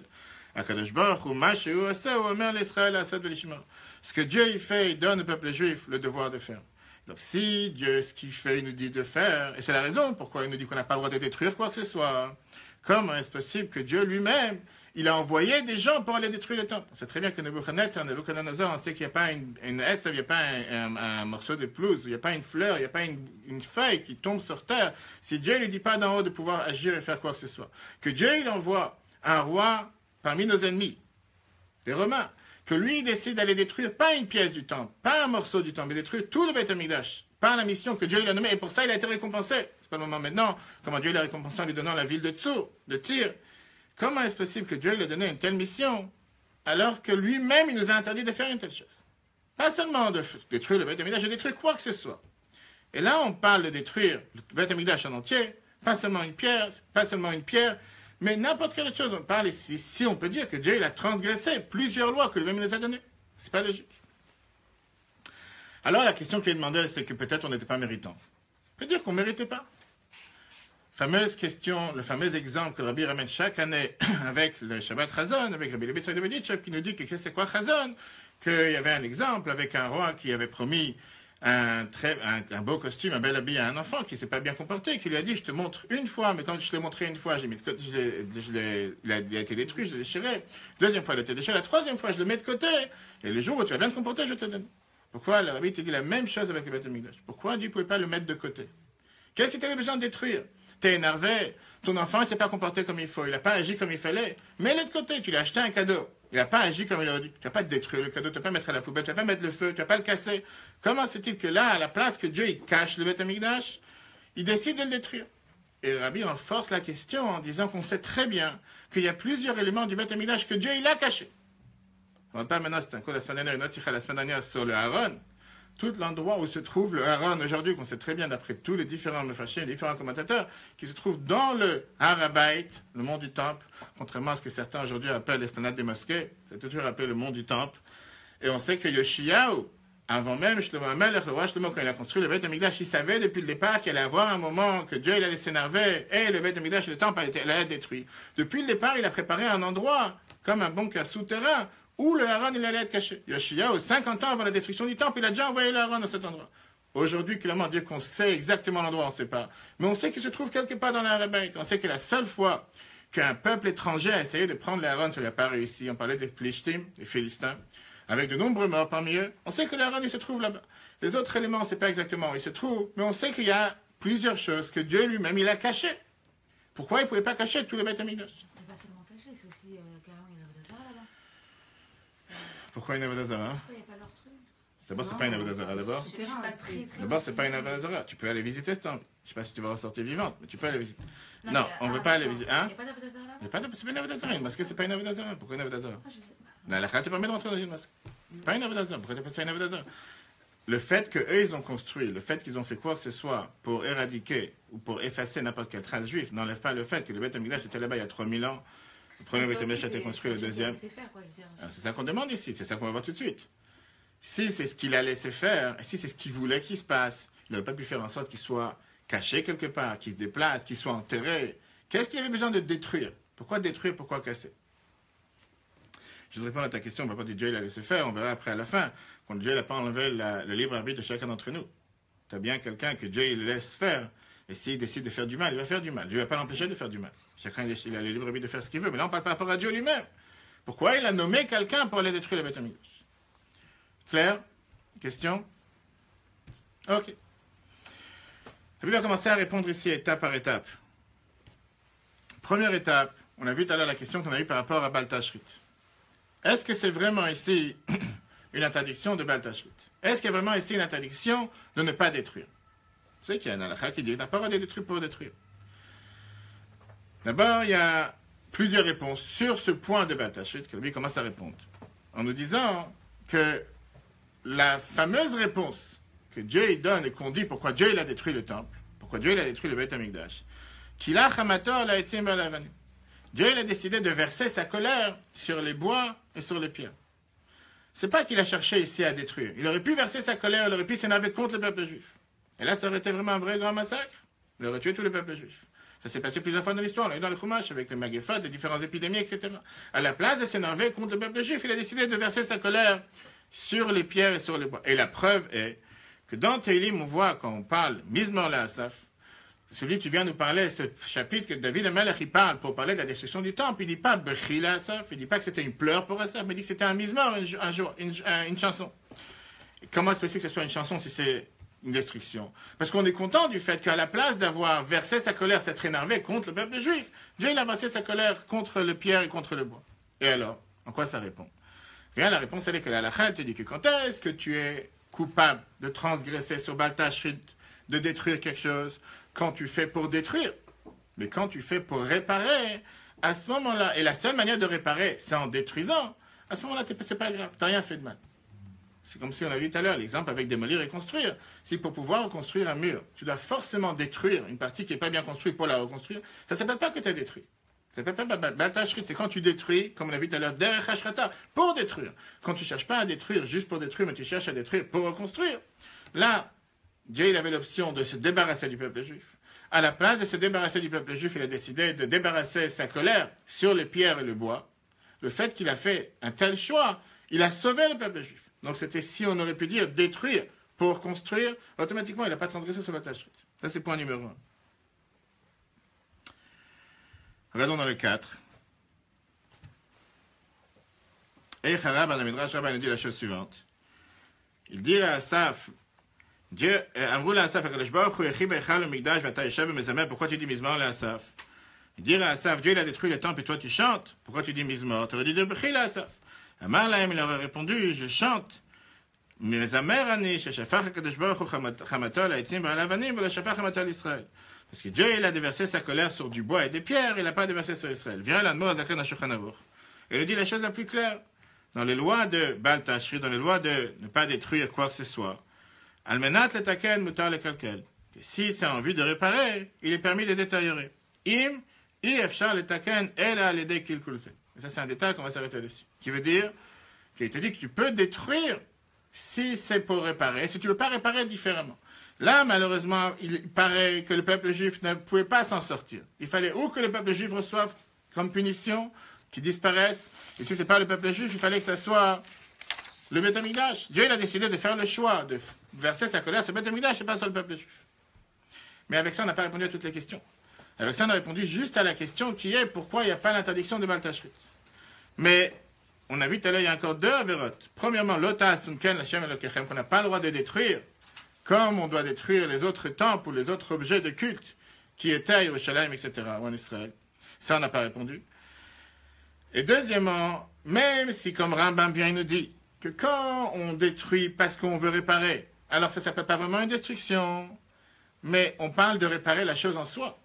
Akadosh Baruch Hu, Mashiach, Asa, Omer, l'Israël, Asad, Velishma. Ce que Dieu, il fait, il donne au peuple juif le devoir de faire. Donc si Dieu, ce qu'il fait, il nous dit de faire, et c'est la raison pourquoi il nous dit qu'on n'a pas le droit de détruire quoi que ce soit, comment est-ce possible que Dieu lui-même, il a envoyé des gens pour aller détruire le temple? C'est très bien que Nebuchadnezzar, on sait qu'il n'y a pas une S, il n'y a pas un morceau de pelouse, il n'y a pas une fleur, il n'y a pas une feuille qui tombe sur terre. Si Dieu ne lui dit pas d'en haut de pouvoir agir et faire quoi que ce soit, que Dieu, il envoie un roi parmi nos ennemis, les Romains, que lui il décide d'aller détruire pas une pièce du temple, pas un morceau du temple, mais détruire tout le Beit HaMikdash, par la mission que Dieu lui a nommée, et pour ça il a été récompensé. C'est pas le moment maintenant, comment Dieu l'a récompensé en lui donnant la ville de Tsur, de Tyr. Comment est-ce possible que Dieu lui ait donné une telle mission, alors que lui-même il nous a interdit de faire une telle chose? Pas seulement de détruire le Beth Amikdash, de détruire quoi que ce soit. Et là on parle de détruire le Beth Amikdash en entier, pas seulement une pierre, mais n'importe quelle chose. On parle ici, si on peut dire que Dieu il a transgressé plusieurs lois que lui-même nous a données. C'est pas logique. Alors la question qui est demandée, c'est que peut-être on n'était pas méritant. On peut dire qu'on ne méritait pas. Fameuse question, le fameux exemple que le Rabbi ramène chaque année avec le Shabbat Chazon, avec Rabbi Levi de Medichev, qui nous dit que c'est quoi Chazon, qu'il y avait un exemple avec un roi qui avait promis un beau costume, un bel habit à un enfant qui ne s'est pas bien comporté, qui lui a dit je te montre une fois, mais quand je te l'ai montré une fois, il a été détruit, je l'ai déchiré. Deuxième fois, il a été déchiré. La troisième fois, je le mets de côté. Et le jour où tu vas bien te comporter, je te donne. Pourquoi le Rabbi te dit la même chose avec le Beth Amikdash? Pourquoi Dieu ne pouvait pas le mettre de côté? Qu'est-ce que tu avais besoin de détruire? T'es énervé, ton enfant ne s'est pas comporté comme il faut, il n'a pas agi comme il fallait. Mets-le de côté, tu lui as acheté un cadeau. Il n'a pas agi comme il aurait dû. Tu ne vas pas détruire le cadeau, tu ne vas pas mettre à la poubelle, tu ne vas pas mettre le feu, tu ne vas pas le casser. Comment c'est-il que là, à la place que Dieu il cache le Beth Amikdash, il décide de le détruire? Et le Rabbi renforce la question en disant qu'on sait très bien qu'il y a plusieurs éléments du Beth Amikdash que Dieu il a cachés. On ne va pas maintenant, c'est un cours la semaine dernière, une autre sikha la semaine dernière sur le Aaron. Tout l'endroit où se trouve le Aaron aujourd'hui, qu'on sait très bien d'après tous les différents mefashim, les différents commentateurs, qui se trouve dans le Har HaBayit, le mont du Temple, contrairement à ce que certains aujourd'hui appellent l'esplanade des mosquées, c'est toujours appelé le mont du Temple. Et on sait que Yoshiyahu, avant même Shlomo HaMelech, le roi Shlomo, quand il a construit le Beth Amikdash, il savait depuis le départ qu'il allait avoir un moment que Dieu il allait s'énerver et le Beth Amikdash, le temple, allait être détruit. Depuis le départ, il a préparé un endroit, comme un bunker souterrain, où le Aaron il allait être caché. Yoshiyahu, 50 ans avant la destruction du temple, il a déjà envoyé le Aaron dans cet endroit. Aujourd'hui, clairement, Dieu qu'on sait exactement l'endroit, on ne sait pas. Mais on sait qu'il se trouve quelque part dans la Har HaBayit. On sait que la seule fois qu'un peuple étranger a essayé de prendre le Aaron, ça n'a pas réussi. On parlait des Plishtim, des Philistins, avec de nombreux morts parmi eux. On sait que le Aaron, il se trouve là-bas. Les autres éléments, on ne sait pas exactement où il se trouve, mais on sait qu'il y a plusieurs choses que Dieu lui-même, il a cachées. Pourquoi il ne pouvait pas cacher tout le Beth Amikdash? C'est pas seulement caché, c'est aussi carrément il y a Avodah là-bas. Pourquoi une Avodah Zarah? Pourquoi il n'y a pas leur truc? D'abord, c'est pas une Avodah Zarah, d'abord. Je suis pas très D'abord, c'est pas une Avodah Zarah. Tu peux aller visiter ce temple. Je sais pas si tu vas ressortir vivante, mais tu peux aller visiter. Non, mais, on ne veut pas aller visiter. Hein? Il n'y a pas d'Avodah Zarah là-bas? Il n'y a pas de... C'est pas une Avodah Zarah. Une mosquée, c'est pas une Avodah Zarah. Pourquoi une Avodah Zarah? Ah, je sais pas. La halakha te permet de rentrer dans une mosquée. C'est pas une Avodah Zarah. Pourquoi tu appelles ça une Avodah Zarah? Le fait qu'eux, ils ont construit, le fait qu'ils ont fait quoi que ce soit pour éradiquer ou pour effacer n'importe quelle trace juive, n'enlève pas le fait que le Beth Amikdash était là-bas il y a 3000 ans. Le premier Beth Amikdash a été construit, le deuxième. C'est ça qu'on demande ici, c'est ça qu'on va voir tout de suite. Si c'est ce qu'il a laissé faire, et si c'est ce qu'il voulait qu'il se passe, il n'aurait pas pu faire en sorte qu'il soit caché quelque part, qu'il se déplace, qu'il soit enterré. Qu'est-ce qu'il avait besoin de détruire? Pourquoi détruire? Pourquoi casser? Je vais répondre à ta question, on ne va pas dire Dieu il a laissé faire, on verra après à la fin. Quand Dieu n'a pas enlevé le libre arbitre de chacun d'entre nous. Tu as bien quelqu'un que Dieu il le laisse faire, et s'il décide de faire du mal, il va faire du mal. Dieu ne va pas l'empêcher de faire du mal. Chacun il a le libre arbitre de faire ce qu'il veut, mais là on parle par rapport à Dieu lui-même. Pourquoi il a nommé quelqu'un pour aller détruire le Beth Amikdash? Claire? Question? Ok. On va commencer à répondre ici étape par étape. Première étape, on a vu tout à l'heure la question qu'on a eue par rapport à Baal Tashrit. Est-ce que c'est vraiment ici une interdiction de Baal Tashrit? Est-ce qu'il y a vraiment ici une interdiction de ne pas détruire? Vous savez qu'il y a un halakha qui dit n'a pas le droit de détruire pour détruire. D'abord, il y a plusieurs réponses sur ce point de Baal Tashrit que lui commence à répondre. En nous disant que la fameuse réponse que Dieu il donne et qu'on dit pourquoi Dieu il a détruit le temple, pourquoi Dieu il a détruit le Beth Amikdash, qu'il a chamator la etzim ba'lavani. Dieu il a décidé de verser sa colère sur les bois et sur les pierres. C'est pas qu'il a cherché ici à détruire. Il aurait pu verser sa colère, il aurait pu s'énerver contre le peuple juif. Et là, ça aurait été vraiment un vrai grand massacre. Il aurait tué tout le peuple juif. Ça s'est passé plusieurs fois dans l'histoire. On l'a eu dans le Chumash avec les Magéphot, les différentes épidémies, etc. À la place de s'énerver contre le peuple juif, il a décidé de verser sa colère sur les pierres et sur les bois. Et la preuve est que dans Teilim, on voit quand on parle Mizmor la Asaf, celui qui vient nous parler, ce chapitre que David HaMelech il parle pour parler de la destruction du temple, il ne dit pas Bechi la Asaf, il ne dit pas que c'était une pleure pour Asaf, mais il dit que c'était un Mizmor, une chanson. Et comment est-ce possible que ce soit une chanson si c'est une destruction? Parce qu'on est content du fait qu'à la place d'avoir versé sa colère, s'être énervé contre le peuple juif, Dieu il a versé sa colère contre le pierre et contre le bois. Et alors, en quoi ça répond? Bien, la réponse elle est que la halakha te dit que quand est-ce que tu es coupable de transgresser sur Baal Tashrit, de détruire quelque chose, quand tu fais pour détruire. Mais quand tu fais pour réparer, à ce moment-là, et la seule manière de réparer, c'est en détruisant, à ce moment-là, c'est pas grave, tu n'as rien fait de mal. C'est comme si on a vu tout à l'heure l'exemple avec démolir et construire. Si pour pouvoir reconstruire un mur, tu dois forcément détruire une partie qui n'est pas bien construite pour la reconstruire, ça ne s'appelle pas que tu as détruit. Ça ne s'appelle pas Baal Tashrit, c'est quand tu détruis, comme on a vu tout à l'heure, derech hashrata, pour détruire. Quand tu ne cherches pas à détruire juste pour détruire, mais tu cherches à détruire pour reconstruire. Là, Dieu il avait l'option de se débarrasser du peuple juif. À la place de se débarrasser du peuple juif, il a décidé de débarrasser sa colère sur les pierres et le bois. Le fait qu'il a fait un tel choix, il a sauvé le peuple juif. Donc c'était, si on aurait pu dire, détruire pour construire, automatiquement il n'a pas transgressé sur Baal Tashrit. Ça c'est point numéro 1. Regardons dans le 4. Et Harab, dans le Midrash Rabbah, il nous dit la chose suivante. Il dit à Asaph, Dieu, Amrou la Asaph, Akadosh Baruch Hu Yechi Beichal Mikdash Vata Yeshav Mezamer, pourquoi tu dis Mizmor la Asaph? Il dit à Asaph, Dieu il a détruit le temple et toi tu chantes, pourquoi tu dis Mizmor? Tu aurais dit de Bechil la Asaph. Amar Lahem, il aurait répondu, je chante. Mezamer Ani, Sheshafach Akadosh Baruch Hu Chamatol, Aitzim Baralavanim, Vela Shafach Chamatol Israël. Parce que Dieu, il a déversé sa colère sur du bois et des pierres, il n'a pas déversé sur Israël. Viens l'Admor Azaken Ashulchan Aruch. Et il dit la chose la plus claire. Dans les lois de Baal Tashrit, dans les lois de ne pas détruire quoi que ce soit, Almenat letaken mutar lekalkel. Si c'est en vue de réparer, il est permis de détériorer. Im, efshar letaken ela aledei kilkulse. Ça, c'est un détail qu'on va s'arrêter dessus. Qui veut dire qu'il te dit que tu peux détruire si c'est pour réparer, si tu ne veux pas réparer différemment. Là, malheureusement, il paraît que le peuple juif ne pouvait pas s'en sortir. Il fallait ou que le peuple juif reçoive comme punition, qu'il disparaisse, et si ce n'est pas le peuple juif, il fallait que ce soit le Beth Amikdash. Dieu il a décidé de faire le choix, de verser sa colère sur le Beth Amikdash et pas sur le peuple juif. Mais avec ça, on n'a pas répondu à toutes les questions. Avec ça, on a répondu juste à la question qui est pourquoi il n'y a pas l'interdiction de Baal Tashrit. Mais on a vu tout à l'heure, il y a encore 2 avérotes. Premièrement, l'Ota Sunken, Hashem Elokechem, qu'on n'a pas le droit de détruire, comme on doit détruire les autres temples ou les autres objets de culte qui étaient à Yerushalayim, etc., ou en Israël. Ça, on n'a pas répondu. Et deuxièmement, même si, comme Rambam vient nous dit, que quand on détruit parce qu'on veut réparer, alors ça ne s'appelle pas vraiment une destruction, mais on parle de réparer la chose en soi.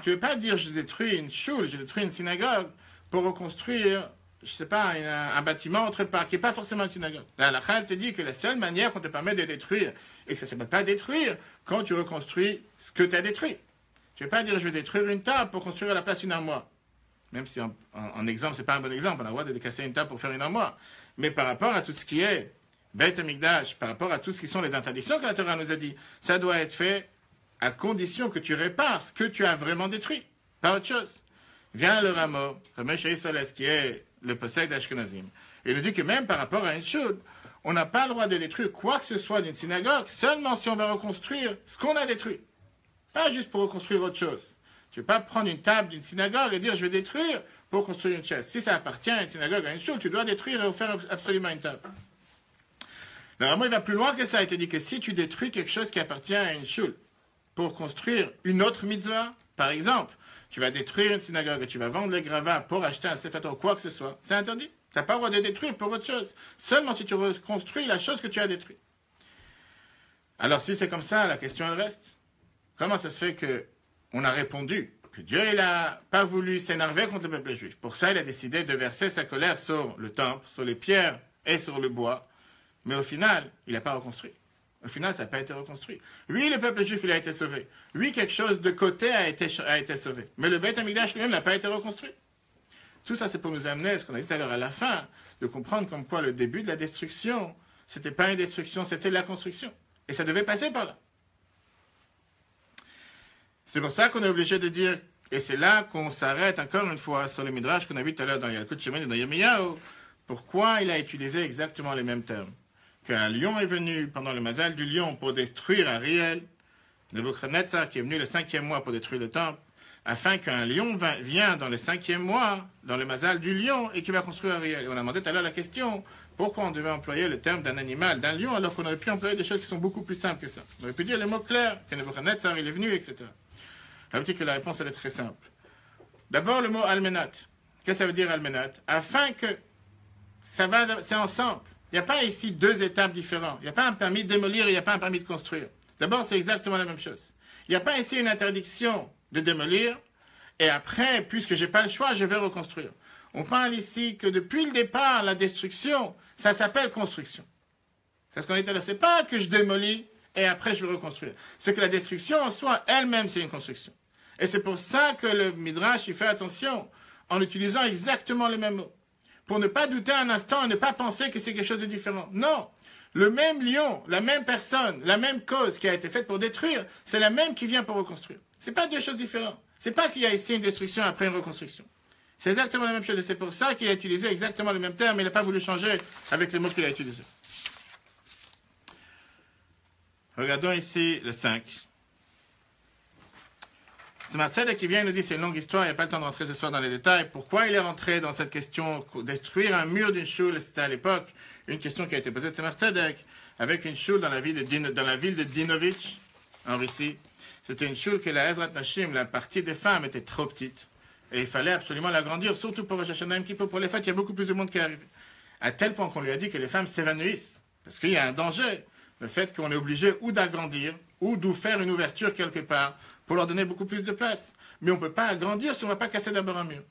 Tu ne veux pas dire je détruis une choule, je détruis une synagogue pour reconstruire, je ne sais pas, un bâtiment autre part, qui n'est pas forcément une synagogue. La halakha te dit que la seule manière qu'on te permet de détruire, et que ça ne s'appelle pas détruire, quand tu reconstruis ce que tu as détruit. Tu ne veux pas dire je vais détruire une table pour construire à la place une armoire. Même si en exemple, ce n'est pas un bon exemple, on a le droit de casser une table pour faire une armoire. Mais par rapport à tout ce qui est Beit Amikdash, par rapport à tout ce qui sont les interdictions que la Torah nous a dit, ça doit être fait à condition que tu répares ce que tu as vraiment détruit, pas autre chose. Vient le Ramo, Ramesh Soles, qui est le possède d'Ashkenazim, et il nous dit que même par rapport à une chose, on n'a pas le droit de détruire quoi que ce soit d'une synagogue, seulement si on va reconstruire ce qu'on a détruit. Pas juste pour reconstruire autre chose. Tu ne peux pas prendre une table d'une synagogue et dire je vais détruire pour construire une chaise. Si ça appartient à une synagogue, à une choule, tu dois détruire et faire absolument une table. Le Ramo, il va plus loin que ça. Il te dit que si tu détruis quelque chose qui appartient à une choule pour construire une autre mitzvah, par exemple, tu vas détruire une synagogue et tu vas vendre les gravats pour acheter un sefer Torah ou quoi que ce soit, c'est interdit. Tu n'as pas le droit de détruire pour autre chose. Seulement si tu reconstruis la chose que tu as détruite. Alors si c'est comme ça, la question elle reste. Comment ça se fait qu'on a répondu que Dieu n'a pas voulu s'énerver contre le peuple juif. Pour ça, il a décidé de verser sa colère sur le temple, sur les pierres et sur le bois. Mais au final, il n'a pas reconstruit. Au final, ça n'a pas été reconstruit. Oui, le peuple juif, il a été sauvé. Oui, quelque chose de côté a été sauvé. Mais le Beit Amikdash lui-même n'a pas été reconstruit. Tout ça, c'est pour nous amener, ce qu'on a dit tout à l'heure à la fin, de comprendre comme quoi le début de la destruction, c'était pas une destruction, c'était la construction. Et ça devait passer par là. C'est pour ça qu'on est obligé de dire, et c'est là qu'on s'arrête encore une fois sur le Midrash qu'on a vu tout à l'heure dans Yalkut Shemini et dans Yirmiyahu, pourquoi il a utilisé exactement les mêmes termes. Qu'un lion est venu pendant le mazal du lion pour détruire Ariel, Nebuchadnezzar qui est venu le 5e mois pour détruire le temple, afin qu'un lion vienne dans le 5e mois, dans le mazal du lion, et qui va construire Ariel. Et on a demandé tout à l'heure la question, pourquoi on devait employer le terme d'un animal, d'un lion, alors qu'on aurait pu employer des choses qui sont beaucoup plus simples que ça. On aurait pu dire les mots clairs, que Nebuchadnezzar il est venu, etc. La réponse elle est très simple. D'abord le mot almenat. Qu'est-ce que ça veut dire almenat? Afin que c'est ensemble. Il n'y a pas ici deux étapes différentes. Il n'y a pas un permis de démolir et il n'y a pas un permis de construire. D'abord, c'est exactement la même chose. Il n'y a pas ici une interdiction de démolir et après, puisque je n'ai pas le choix, je vais reconstruire. On parle ici que depuis le départ, la destruction, ça s'appelle construction. C'est ce qu'on était là. C'est pas que je démolis et après je vais reconstruire. C'est que la destruction en soi, elle-même, c'est une construction. Et c'est pour ça que le Midrash, il fait attention en utilisant exactement les mêmes mots. Pour ne pas douter un instant et ne pas penser que c'est quelque chose de différent. Non. Le même lion, la même personne, la même cause qui a été faite pour détruire, c'est la même qui vient pour reconstruire. C'est pas deux choses différentes. C'est pas qu'il y a ici une destruction après une reconstruction. C'est exactement la même chose et c'est pour ça qu'il a utilisé exactement le même terme, mais il n'a pas voulu changer avec les mots qu'il a utilisés. Regardons ici le 5. Tzemar Tzedek qui vient nous dit, c'est une longue histoire, il n'y a pas le temps de rentrer ce soir dans les détails. Pourquoi il est rentré dans cette question, détruire un mur d'une choule, c'était à l'époque une question qui a été posée de Tzemar Tzedek, avec une choule dans la ville de Dinovitch, en Russie. C'était une choule que la Ezrat Nashim, la partie des femmes, était trop petite. Et il fallait absolument l'agrandir, surtout pour Rosh Hashanah Yom Kippur. Pour les fêtes, il y a beaucoup plus de monde qui est arrivé. À tel point qu'on lui a dit que les femmes s'évanouissent. Parce qu'il y a un danger. Le fait qu'on est obligé ou d'agrandir, ou d'où faire une ouverture quelque part, pour leur donner beaucoup plus de place. Mais on ne peut pas agrandir si on ne va pas casser d'abord un mur.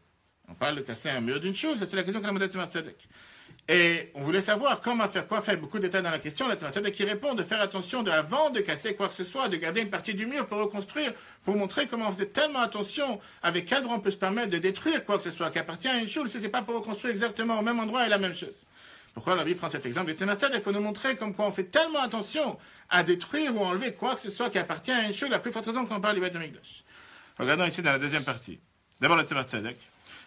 On parle de casser un mur d'une chose, c'est la question qu'on a demandé à Tzemar Tzedek. Et on voulait savoir comment faire quoi faire, beaucoup de détails dans la question. La Tzemar Tzedek qui répond de faire attention avant de casser quoi que ce soit, de garder une partie du mur pour reconstruire, pour montrer comment on faisait tellement attention, avec quel droit on peut se permettre de détruire quoi que ce soit, qui appartient à une choule, si ce n'est pas pour reconstruire exactement au même endroit et la même chose. Pourquoi la Bible prend cet exemple de Tzemar Tzedek pour nous montrer comme quoi on fait tellement attention à détruire ou enlever quoi que ce soit qui appartient à une choule, la plus forte raison qu'on parle du Beit HaMikdash. Regardons ici dans la deuxième partie. D'abord le Tzemar Tzedek.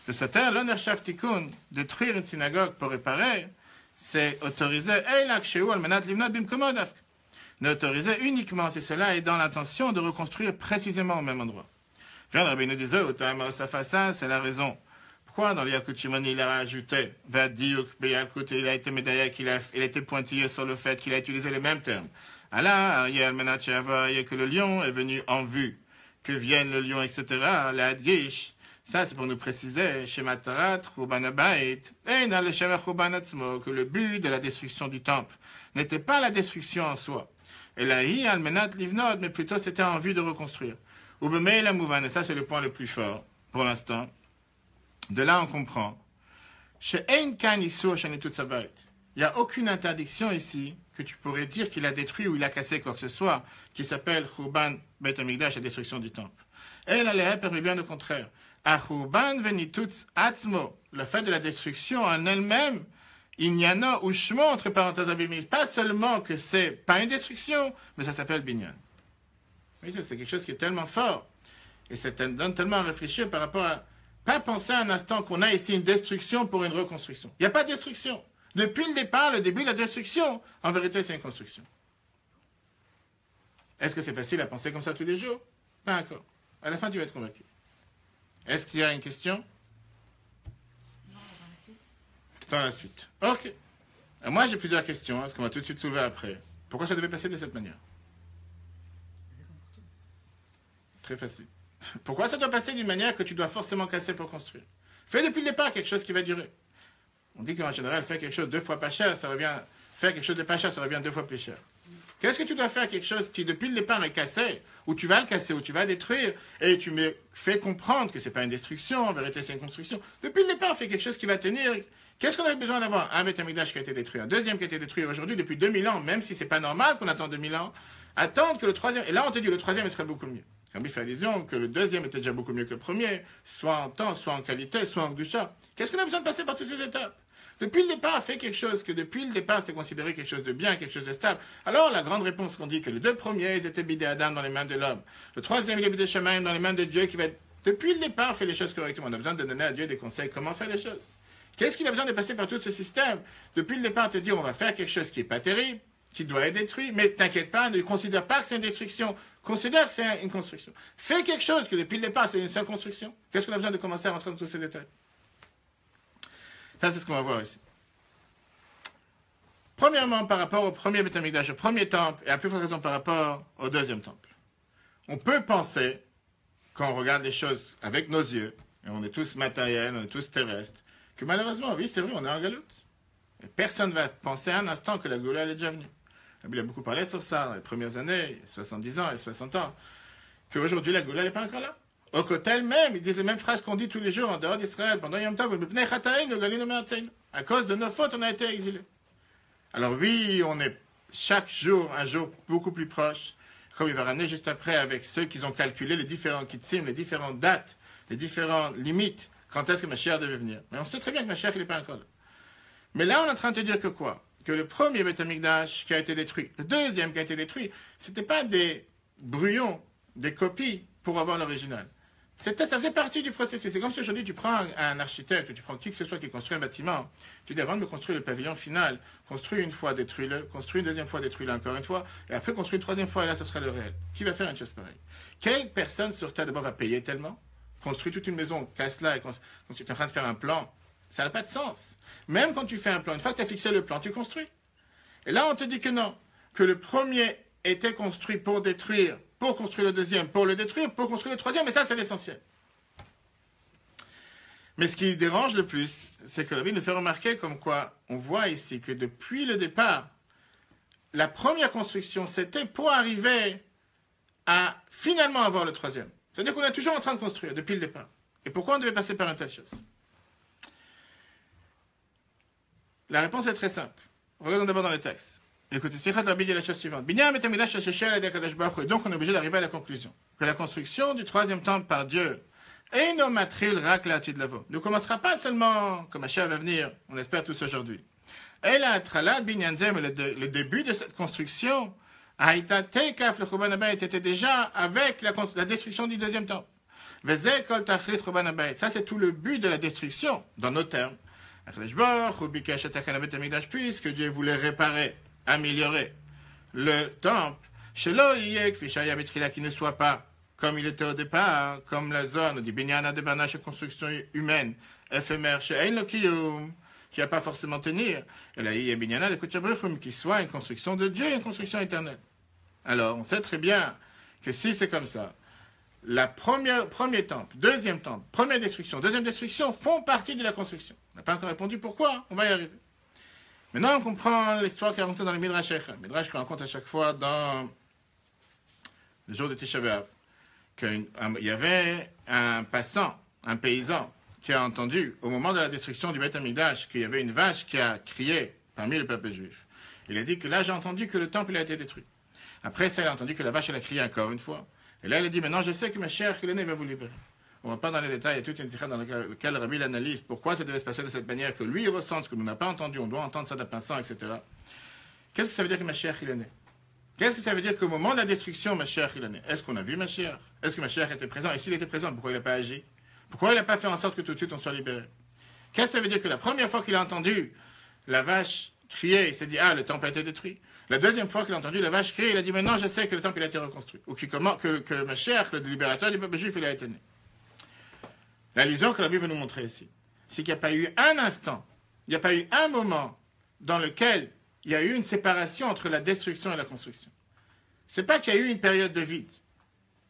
Le Soter, l'Onershav Tikkun, détruire une synagogue pour réparer, c'est autorisé n'est autorisé uniquement si cela est dans l'intention de reconstruire précisément au même endroit. Puis le Rabbi nous disait, c'est la raison. Pourquoi dans l'Yalkut Shimoni il a ajouté Vadiuk, Beyalkut, il a été médaillé, il a été pointillé sur le fait qu'il a utilisé les mêmes termes. Allah, Ariel Menachava, que le lion est venu en vue, que vienne le lion, etc. La Adgish. Ça, c'est pour nous préciser, chez Matarat, Rubanabait, et dans le Shemach Rubanatzmo, que le but de la destruction du temple n'était pas la destruction en soi. Et là, Almenat Livnod, mais plutôt c'était en vue de reconstruire. Ubemei la Mouvan, et ça, c'est le point le plus fort, pour l'instant. De là, on comprend. Chez Ein Kan Issur, chez Nitut Sabayt, il n'y a aucune interdiction ici que tu pourrais dire qu'il a détruit ou il a cassé quoi que ce soit, qui s'appelle Churban Beit HaMikdash, la destruction du temple. Et la Léa permet bien le contraire. Achurban venitut atzmo, le fait de la destruction en elle-même, inyano ou shmo, entre parenthèses abimis, pas seulement que c'est pas une destruction, mais ça s'appelle binyan. Oui, c'est quelque chose qui est tellement fort, et ça donne tellement à réfléchir par rapport à, pas penser un instant qu'on a ici une destruction pour une reconstruction. Il n'y a pas de destruction. Depuis le départ, le début de la destruction, en vérité, c'est une construction. Est-ce que c'est facile à penser comme ça tous les jours? Pas encore. À la fin, tu vas être convaincu. Est-ce qu'il y a une question? Non, dans la suite. Dans la suite. Ok. Alors moi, j'ai plusieurs questions, parce qu'on va tout de suite soulever après. Pourquoi ça devait passer de cette manière? C'est comme pour tout. Très facile. Pourquoi ça doit passer d'une manière que tu dois forcément casser pour construire? Fais depuis le départ quelque chose qui va durer. On dit qu'en général, faire quelque chose 2 fois pas cher, ça revient... Faire quelque chose de pas cher, ça revient 2 fois plus cher. Qu'est-ce que tu dois faire quelque chose qui, depuis le départ, est cassé, ou tu vas le casser, ou tu vas détruire, et tu me fais comprendre que ce n'est pas une destruction, en vérité c'est une construction. Depuis le départ, fais quelque chose qui va tenir. Qu'est-ce qu'on avait besoin d'avoir? Un Beit HaMikdash qui a été détruit, un deuxième qui a été détruit aujourd'hui depuis 2000 ans, même si ce n'est pas normal qu'on attende 2000 ans, attendre que le troisième, et là on te dit le troisième il serait beaucoup mieux. Comme il fait allusion que le deuxième était déjà beaucoup mieux que le premier, soit en temps, soit en qualité, soit en gdusha. Qu'est-ce qu'on a besoin de passer par toutes ces étapes? Depuis le départ, fait quelque chose que depuis le départ, c'est considéré quelque chose de bien, quelque chose de stable. Alors, la grande réponse qu'on dit que les 2 premiers, ils étaient bidé Adam dans les mains de l'homme. Le troisième, il est bidé Shamaim dans les mains de Dieu qui va être, depuis le départ, fait les choses correctement. On a besoin de donner à Dieu des conseils comment faire les choses. Qu'est-ce qu'il a besoin de passer par tout ce système? Depuis le départ, te dire, on va faire quelque chose qui n'est pas terrible, qui doit être détruit, mais t'inquiète pas, ne considère pas que c'est une destruction. Considère que c'est une construction. Fais quelque chose que depuis le départ, c'est une seule construction. Qu'est-ce qu'on a besoin de commencer à rentrer dans tous ces détails? Ça, c'est ce qu'on va voir ici. Premièrement, par rapport au premier Beit HaMikdash, au premier temple, et à plus forte raison par rapport au deuxième temple. On peut penser, quand on regarde les choses avec nos yeux, et on est tous matériels, on est tous terrestres, que malheureusement, oui, c'est vrai, on est en galoute. Et personne ne va penser un instant que la Géoula elle est déjà venue. La Bible a beaucoup parlé sur ça dans les premières années, il y a 70 ans et 60 ans, qu'aujourd'hui la Géoula n'est pas encore là. Au côté même, il disait les mêmes phrases qu'on dit tous les jours en dehors d'Israël, pendant Yom Tov, à cause de nos fautes, on a été exilés. Alors oui, on est chaque jour, un jour beaucoup plus proche, comme il va ramener juste après avec ceux qui ont calculé les différents kitsim, les différentes dates, les différentes limites, quand est-ce que Mashiach devait venir. Mais on sait très bien que Mashiach n'est pas encore là. Mais là, on est en train de te dire que quoi? Que le premier Beth Amikdash qui a été détruit, le deuxième qui a été détruit, ce n'était pas des brouillons, des copies pour avoir l'original. Ça faisait partie du processus. C'est comme si aujourd'hui tu prends un architecte, ou tu prends qui que ce soit qui construit un bâtiment, tu dis avant de me construire le pavillon final, construis une fois, détruis-le, construis une deuxième fois, détruis-le encore une fois, et après construis une troisième fois, et là ce sera le réel. Qui va faire une chose pareille? Quelle personne sur Terre d'abord va payer tellement? Construis toute une maison, casse-la, et quand tu es en train de faire un plan, ça n'a pas de sens. Même quand tu fais un plan, une fois que tu as fixé le plan, tu construis. Et là on te dit que non, que le premier était construit pour détruire, pour construire le deuxième, pour le détruire, pour construire le troisième, et ça c'est l'essentiel. Mais ce qui dérange le plus, c'est que la Bible nous fait remarquer comme quoi on voit ici que depuis le départ, la première construction c'était pour arriver à finalement avoir le troisième. C'est-à-dire qu'on est toujours en train de construire depuis le départ. Et pourquoi on devait passer par une telle chose? La réponse est très simple. Regardons d'abord dans le texte. Écoutez, Sichat Rabbi dit la chose suivante. Et donc on est obligé d'arriver à la conclusion que la construction du troisième temple par Dieu ne commencera pas seulement comme Mashiach va venir, on l'espère tous aujourd'hui. Et le début de cette construction, c'était déjà avec la destruction du deuxième temple. Ça c'est tout le but de la destruction, dans nos termes. Puisque Dieu voulait réparer, améliorer le temple, qui ne soit pas comme il était au départ, comme la zone du Binyana de Banash, construction humaine, éphémère, qui n'a pas forcément tenir, et là, il y a Binyana de Kuchabrichum, qui soit une construction de Dieu, une construction éternelle. Alors, on sait très bien que si c'est comme ça, premier temple, deuxième temple, première destruction, deuxième destruction font partie de la construction. On n'a pas encore répondu pourquoi, on va y arriver. Maintenant, on comprend l'histoire qui est racontée dans le Midrash Echad. Midrash qu'on raconte à chaque fois dans le jour de Tisha B'Av. Il y avait un passant, un paysan, qui a entendu, au moment de la destruction du Beth Amikdash, qu'il y avait une vache qui a crié parmi le peuple juif. Il a dit que là, j'ai entendu que le temple a été détruit. Après ça, il a entendu que la vache, elle a crié encore une fois. Et là, il a dit, maintenant, je sais que ma chère Hilene va vous libérer. On ne va pas dans les détails, il y a toute une sikha dans laquelle Rabbi l'analyse, pourquoi ça devait se passer de cette manière, que lui, il ressent ce que nous n'a pas entendu, on doit entendre ça d'un passant, etc. Qu'est-ce que ça veut dire que ma chère Hilene? Qu'est-ce que ça veut dire qu'au moment de la destruction, ma chère Hilene, est-ce qu'on a vu ma chère? Est-ce que ma chère était présent? Et s'il était présent, pourquoi il n'a pas agi? Pourquoi il n'a pas fait en sorte que tout de suite on soit libéré? Qu'est-ce que ça veut dire que la première fois qu'il a entendu la vache crier, il s'est dit, ah, le temple a été détruit. La deuxième fois qu'il a entendu la vache crier, il a dit, maintenant je sais que le temple a été reconstruit. Ou que ma chère, le libérateur du peuple juif, il a été né. La liaison que la Bible veut nous montrer ici, c'est qu'il n'y a pas eu un instant, il n'y a pas eu un moment dans lequel il y a eu une séparation entre la destruction et la construction. C'est pas qu'il y a eu une période de vide.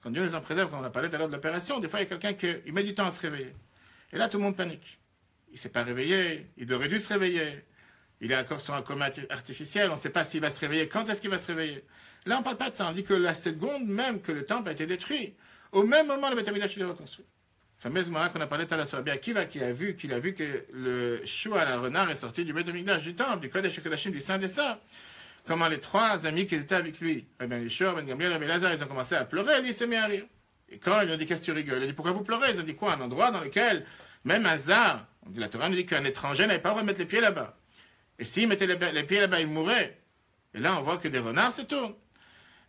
Quand Dieu nous en préserve, quand on a parlé tout à l'heure de l'opération, des fois il y a quelqu'un qui met du temps à se réveiller. Et là tout le monde panique. Il ne s'est pas réveillé, il aurait dû se réveiller. Il est encore sur un coma artificiel, on ne sait pas s'il va se réveiller, quand est-ce qu'il va se réveiller. Là on ne parle pas de ça, on dit que la seconde même que le temple a été détruit, au même moment le Beth Amikdash est reconstruit. La fameuse Mara qu'on a parlé tout à l'heure sur Rabbi Akiva, qu'il a vu que le chou à la renard est sorti du Beth Amikdash, du temple, du Kodesh Kodashim, du Saint des Saints. Comment les trois amis qui étaient avec lui, Rabbi Yeshua, Ben Gamliel, Rabbi Lazare, ils ont commencé à pleurer, lui il s'est mis à rire. Et quand ils lui ont dit qu'est-ce que tu rigoles, il a dit pourquoi vous pleurez? Ils ont dit quoi? Un endroit dans lequel même Hazar, la Torah nous dit qu'un étranger n'avait pas le droit de mettre les pieds là-bas. Et s'il mettait les pieds là-bas, il mourrait. Et là on voit que des renards se tournent.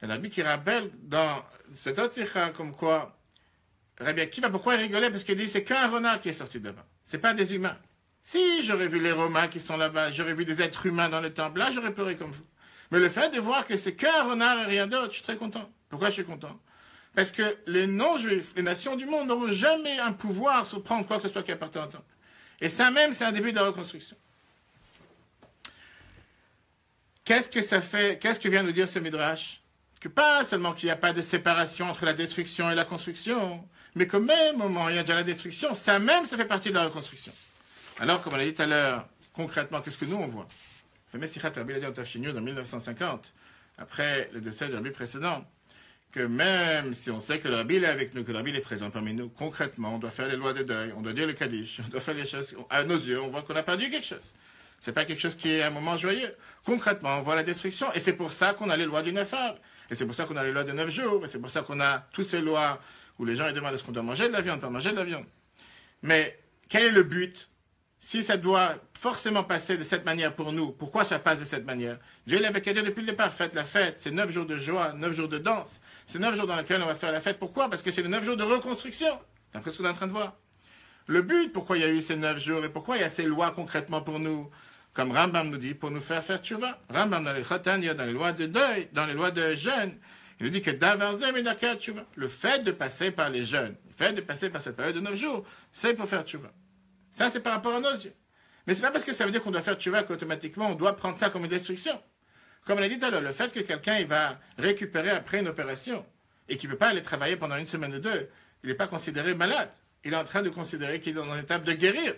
Et Rabbi qui rappelle dans cette autre sikha comme quoi Rabbi Akiva, pourquoi il rigolait? Parce qu'il dit c'est qu'un renard qui est sorti de là-bas. C'est pas des humains. Si j'aurais vu les Romains qui sont là-bas, j'aurais vu des êtres humains dans le temple, là j'aurais pleuré comme vous. Mais le fait de voir que c'est qu'un renard et rien d'autre, je suis très content. Pourquoi je suis content? Parce que les non-juifs, les nations du monde n'auront jamais un pouvoir sur prendre quoi que ce soit qui appartient au temple. Et ça même, c'est un début de la reconstruction. Qu'est-ce que ça fait? Qu'est-ce que vient nous dire ce Midrash? Que pas seulement qu'il n'y a pas de séparation entre la destruction et la construction, mais qu'au même moment où il y a déjà la destruction, ça même, ça fait partie de la reconstruction. Alors, comme on l'a dit tout à l'heure, concrètement, qu'est-ce que nous on voit? Le fameux Sichat Rabbi l'a dit en Tafshin en 1950, après le décès du Rabbi précédent, que même si on sait que le Rabbi est avec nous, que le Rabbi est présent parmi nous, concrètement, on doit faire les lois de deuil, on doit dire le Kaddish, on doit faire les choses, à nos yeux, on voit qu'on a perdu quelque chose. C'est pas quelque chose qui est un moment joyeux. Concrètement, on voit la destruction, et c'est pour ça qu'on a les lois du 9 heures, et c'est pour ça qu'on a les lois de 9 jours, et c'est pour ça qu'on a toutes ces lois où les gens ils demandent est-ce qu'on doit manger de la viande, pas manger de la viande. Mais quel est le but? Si ça doit forcément passer de cette manière pour nous, pourquoi ça passe de cette manière? Dieu l'avait qu'à dire depuis le départ, faites la fête, c'est 9 jours de joie, 9 jours de danse, c'est 9 jours dans lesquels on va faire la fête. Pourquoi? Parce que c'est les 9 jours de reconstruction, d'après ce qu'on est en train de voir. Le but, pourquoi il y a eu ces 9 jours, et pourquoi il y a ces lois concrètement pour nous, comme Rambam nous dit, pour nous faire tchouva. Rambam dans les Chotania, dans les lois de deuil, dans les lois de jeûne, il nous dit que Davarzem et Darkat tchouva. Le fait de passer par les jeûnes, le fait de passer par cette période de 9 jours, c'est pour faire tchouva. Ça, c'est par rapport à nos yeux. Mais ce n'est pas parce que ça veut dire qu'on doit faire tchouva qu'automatiquement on doit prendre ça comme une destruction. Comme on l'a dit tout à l'heure, le fait que quelqu'un il va récupérer après une opération et qu'il ne peut pas aller travailler pendant une semaine ou deux, il n'est pas considéré malade. Il est en train de considérer qu'il est dans une étape de guérir.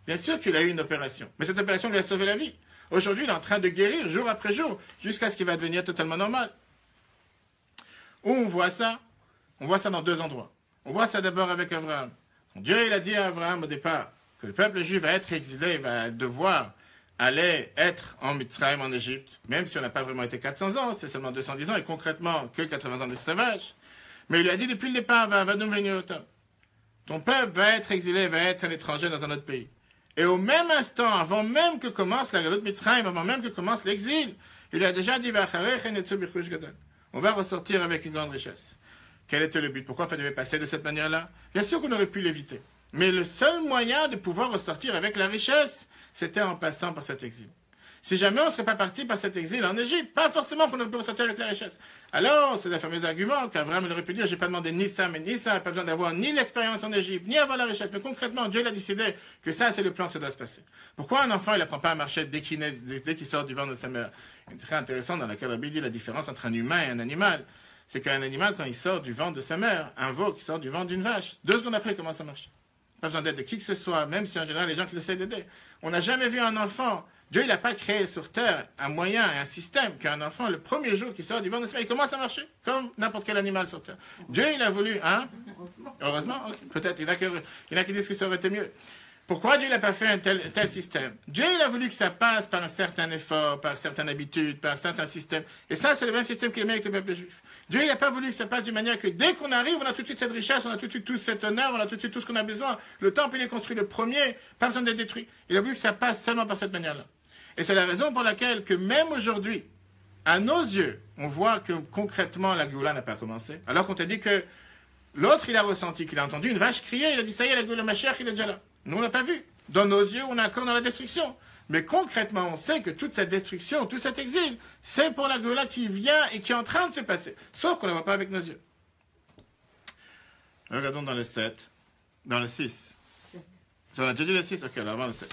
Bien sûr qu'il a eu une opération, mais cette opération lui a sauvé la vie. Aujourd'hui, il est en train de guérir jour après jour jusqu'à ce qu'il va devenir totalement normal. Où on voit ça? On voit ça dans 2 endroits. On voit ça d'abord avec Abraham. Dieu il a dit à Abraham au départ que le peuple juif va être exilé, va devoir aller être en Mitzrayim, en Égypte, même si on n'a pas vraiment été 400 ans, c'est seulement 210 ans, et concrètement que 80 ans d'esclavage. Mais il lui a dit depuis le départ, va nous venir au temps. Ton peuple va être exilé, va être un étranger dans un autre pays. Et au même instant, avant même que commence la Galut Mitzrayim, avant même que commence l'exil, il lui a déjà dit, on va ressortir avec une grande richesse. Quel était le but? Pourquoi il devait passer de cette manière-là? Bien sûr qu'on aurait pu l'éviter. Mais le seul moyen de pouvoir ressortir avec la richesse, c'était en passant par cet exil. Si jamais on ne serait pas parti par cet exil en Égypte, pas forcément qu'on aurait pu ressortir avec la richesse. Alors, c'est le fameux argument qu'Abraham aurait pu dire, j'ai pas demandé ni ça, mais ni ça, pas besoin d'avoir ni l'expérience en Égypte, ni avoir la richesse. Mais concrètement, Dieu a décidé que ça, c'est le plan que ça doit se passer. Pourquoi un enfant, il n'apprend pas à marcher dès qu'il sort du ventre de sa mère? C'est très intéressant dans laquelle la Bible dit la différence entre un humain et un animal. C'est qu'un animal, quand il sort du ventre de sa mère, un veau qui sort du ventre d'une vache, 2 secondes après, il commence à marcher. Pas besoin d'aide de qui que ce soit, même si en général les gens qui essaient d'aider. On n'a jamais vu un enfant. Dieu, il n'a pas créé sur terre un moyen et un système qu'un enfant, le premier jour qu'il sort du ventre de sa mère, il commence à marcher, comme n'importe quel animal sur terre. Dieu, il a voulu, hein? Heureusement, okay. Peut-être, il y en a qui disent que ça aurait été mieux. Pourquoi Dieu n'a pas fait un tel système? Dieu, il a voulu que ça passe par un certain effort, par certaines habitudes, par certains systèmes. Et ça, c'est le même système qu'il a mis avec le peuple juif. Dieu, il n'a pas voulu que ça passe d'une manière que dès qu'on arrive, on a tout de suite cette richesse, on a tout de suite tout cet honneur, on a tout de suite tout ce qu'on a besoin. Le temple, il est construit le premier, pas besoin d'être détruit. Il a voulu que ça passe seulement par cette manière-là. Et c'est la raison pour laquelle que même aujourd'hui, à nos yeux, on voit que concrètement, la Géoula n'a pas commencé. Alors qu'on t'a dit que l'autre, il a ressenti, qu'il a entendu une vache crier, il a dit, ça y est, la Géoula Mashiach, il est déjà là. Nous, on l'a pas vu. Dans nos yeux, on est encore dans la destruction. Mais concrètement, on sait que toute cette destruction, tout cet exil, c'est pour la Géoula qui vient et qui est en train de se passer. Sauf qu'on ne la voit pas avec nos yeux. Regardons dans le 7, dans le 6. On a déjà dit le 6? Ok, alors avant le 7.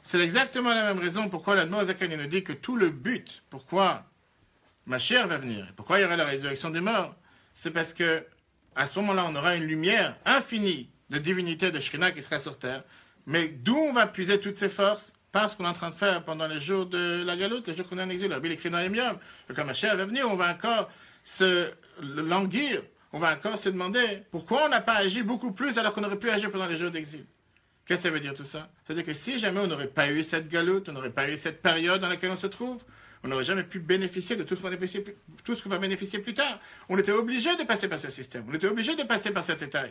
C'est exactement la même raison pourquoi la Noazakan nous dit que tout le but, pourquoi ma chair va venir, et pourquoi il y aura la résurrection des morts, c'est parce que à ce moment-là, on aura une lumière infinie de divinité de Shrina qui sera sur terre. Mais d'où on va puiser toutes ces forces? Parce qu'on est en train de faire pendant les jours de la galoute, les jours qu'on est en exil. La Bible écrit dans Yom, que quand ma chair va venir, on va encore se languir, on va encore se demander pourquoi on n'a pas agi beaucoup plus alors qu'on aurait pu agir pendant les jours d'exil. Qu'est-ce que ça veut dire tout ça? C'est-à-dire que si jamais on n'aurait pas eu cette galoute, on n'aurait pas eu cette période dans laquelle on se trouve, on n'aurait jamais pu bénéficier de tout ce qu'on va bénéficier plus tard. On était obligé de passer par ce système. On était obligé de passer par cet état.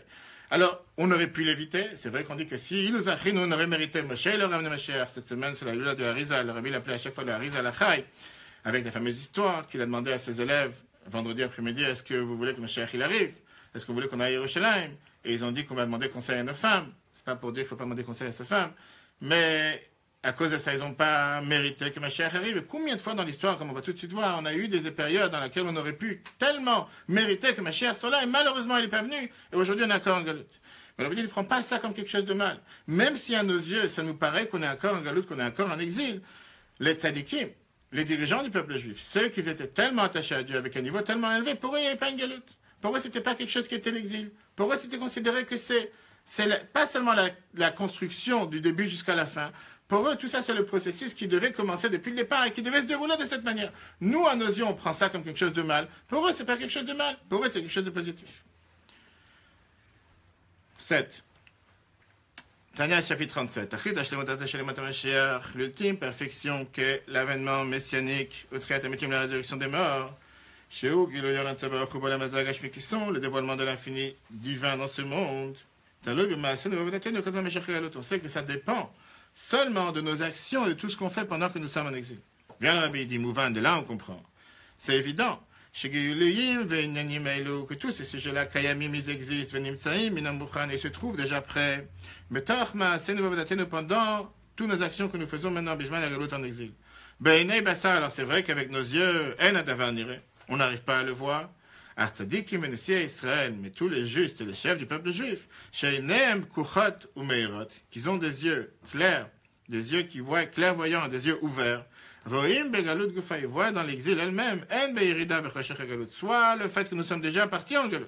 Alors, on aurait pu l'éviter. C'est vrai qu'on dit que si il nous a pris, nous on aurait mérité Moshe le Rav de Mashiach. Cette semaine, c'est la lula de Harizal. Le Rabbi l'appelait à chaque fois le Harizal Achai, avec la fameuse histoire qu'il a demandé à ses élèves vendredi après-midi, est-ce que vous voulez que Mashiach il arrive? Est-ce que vous voulez qu'on aille à Yerushalayim? Et ils ont dit qu'on va demander conseil à nos femmes. C'est pas pour dire qu'il ne faut pas demander conseil à ses femmes. Mais à cause de ça, ils n'ont pas mérité que Mashiach arrive. Et combien de fois dans l'histoire, comme on va tout de suite voir, on a eu des périodes dans lesquelles on aurait pu tellement mériter que Mashiach soit là, et malheureusement, il n'est pas venu. Et aujourd'hui, on est encore en galoute. Mais il ne prend pas ça comme quelque chose de mal. Même si à nos yeux, ça nous paraît qu'on est encore en galoute, qu'on est encore en exil, les tzadikim, les dirigeants du peuple juif, ceux qui étaient tellement attachés à Dieu avec un niveau tellement élevé, pour eux, il n'y avait pas une galoute. Pour eux, ce n'était pas quelque chose qui était l'exil. Pour eux, c'était considéré que c'est pas seulement la construction du début jusqu'à la fin. Pour eux, tout ça, c'est le processus qui devait commencer depuis le départ et qui devait se dérouler de cette manière. Nous, à nos yeux, on prend ça comme quelque chose de mal. Pour eux, c'est pas quelque chose de mal. Pour eux, c'est quelque chose de positif. 7. Tania, chapitre 37. L'ultime perfection qu'est l'avènement messianique, la résurrection des morts, qui sont le dévoilement de l'infini divin dans ce monde. On sait que ça dépend seulement de nos actions et de tout ce qu'on fait pendant que nous sommes en exil. Bien le rabbi dit, Mouvan, de là on comprend. C'est évident. Que tous ces sujets-là, Kayamim, ils existent, Venimtsaim, Minambuchan, et se trouvent déjà prêts. Mais Torma, pendant toutes nos actions que nous faisons maintenant, Bijman, Agalut en exil. Beinei Bassar, alors c'est vrai qu'avec nos yeux, on n'arrive pas à le voir. Artzadikim, Israël, mais tous les justes et les chefs du peuple juif, Sheinem, Kuchot ou Meirot, qui ont des yeux clairs, des yeux qui voient clairvoyants, des yeux ouverts. Roim begalut gufa, ils voient dans l'exil elle-même, en beirida vechashech galut, soit le fait que nous sommes déjà partis en galut,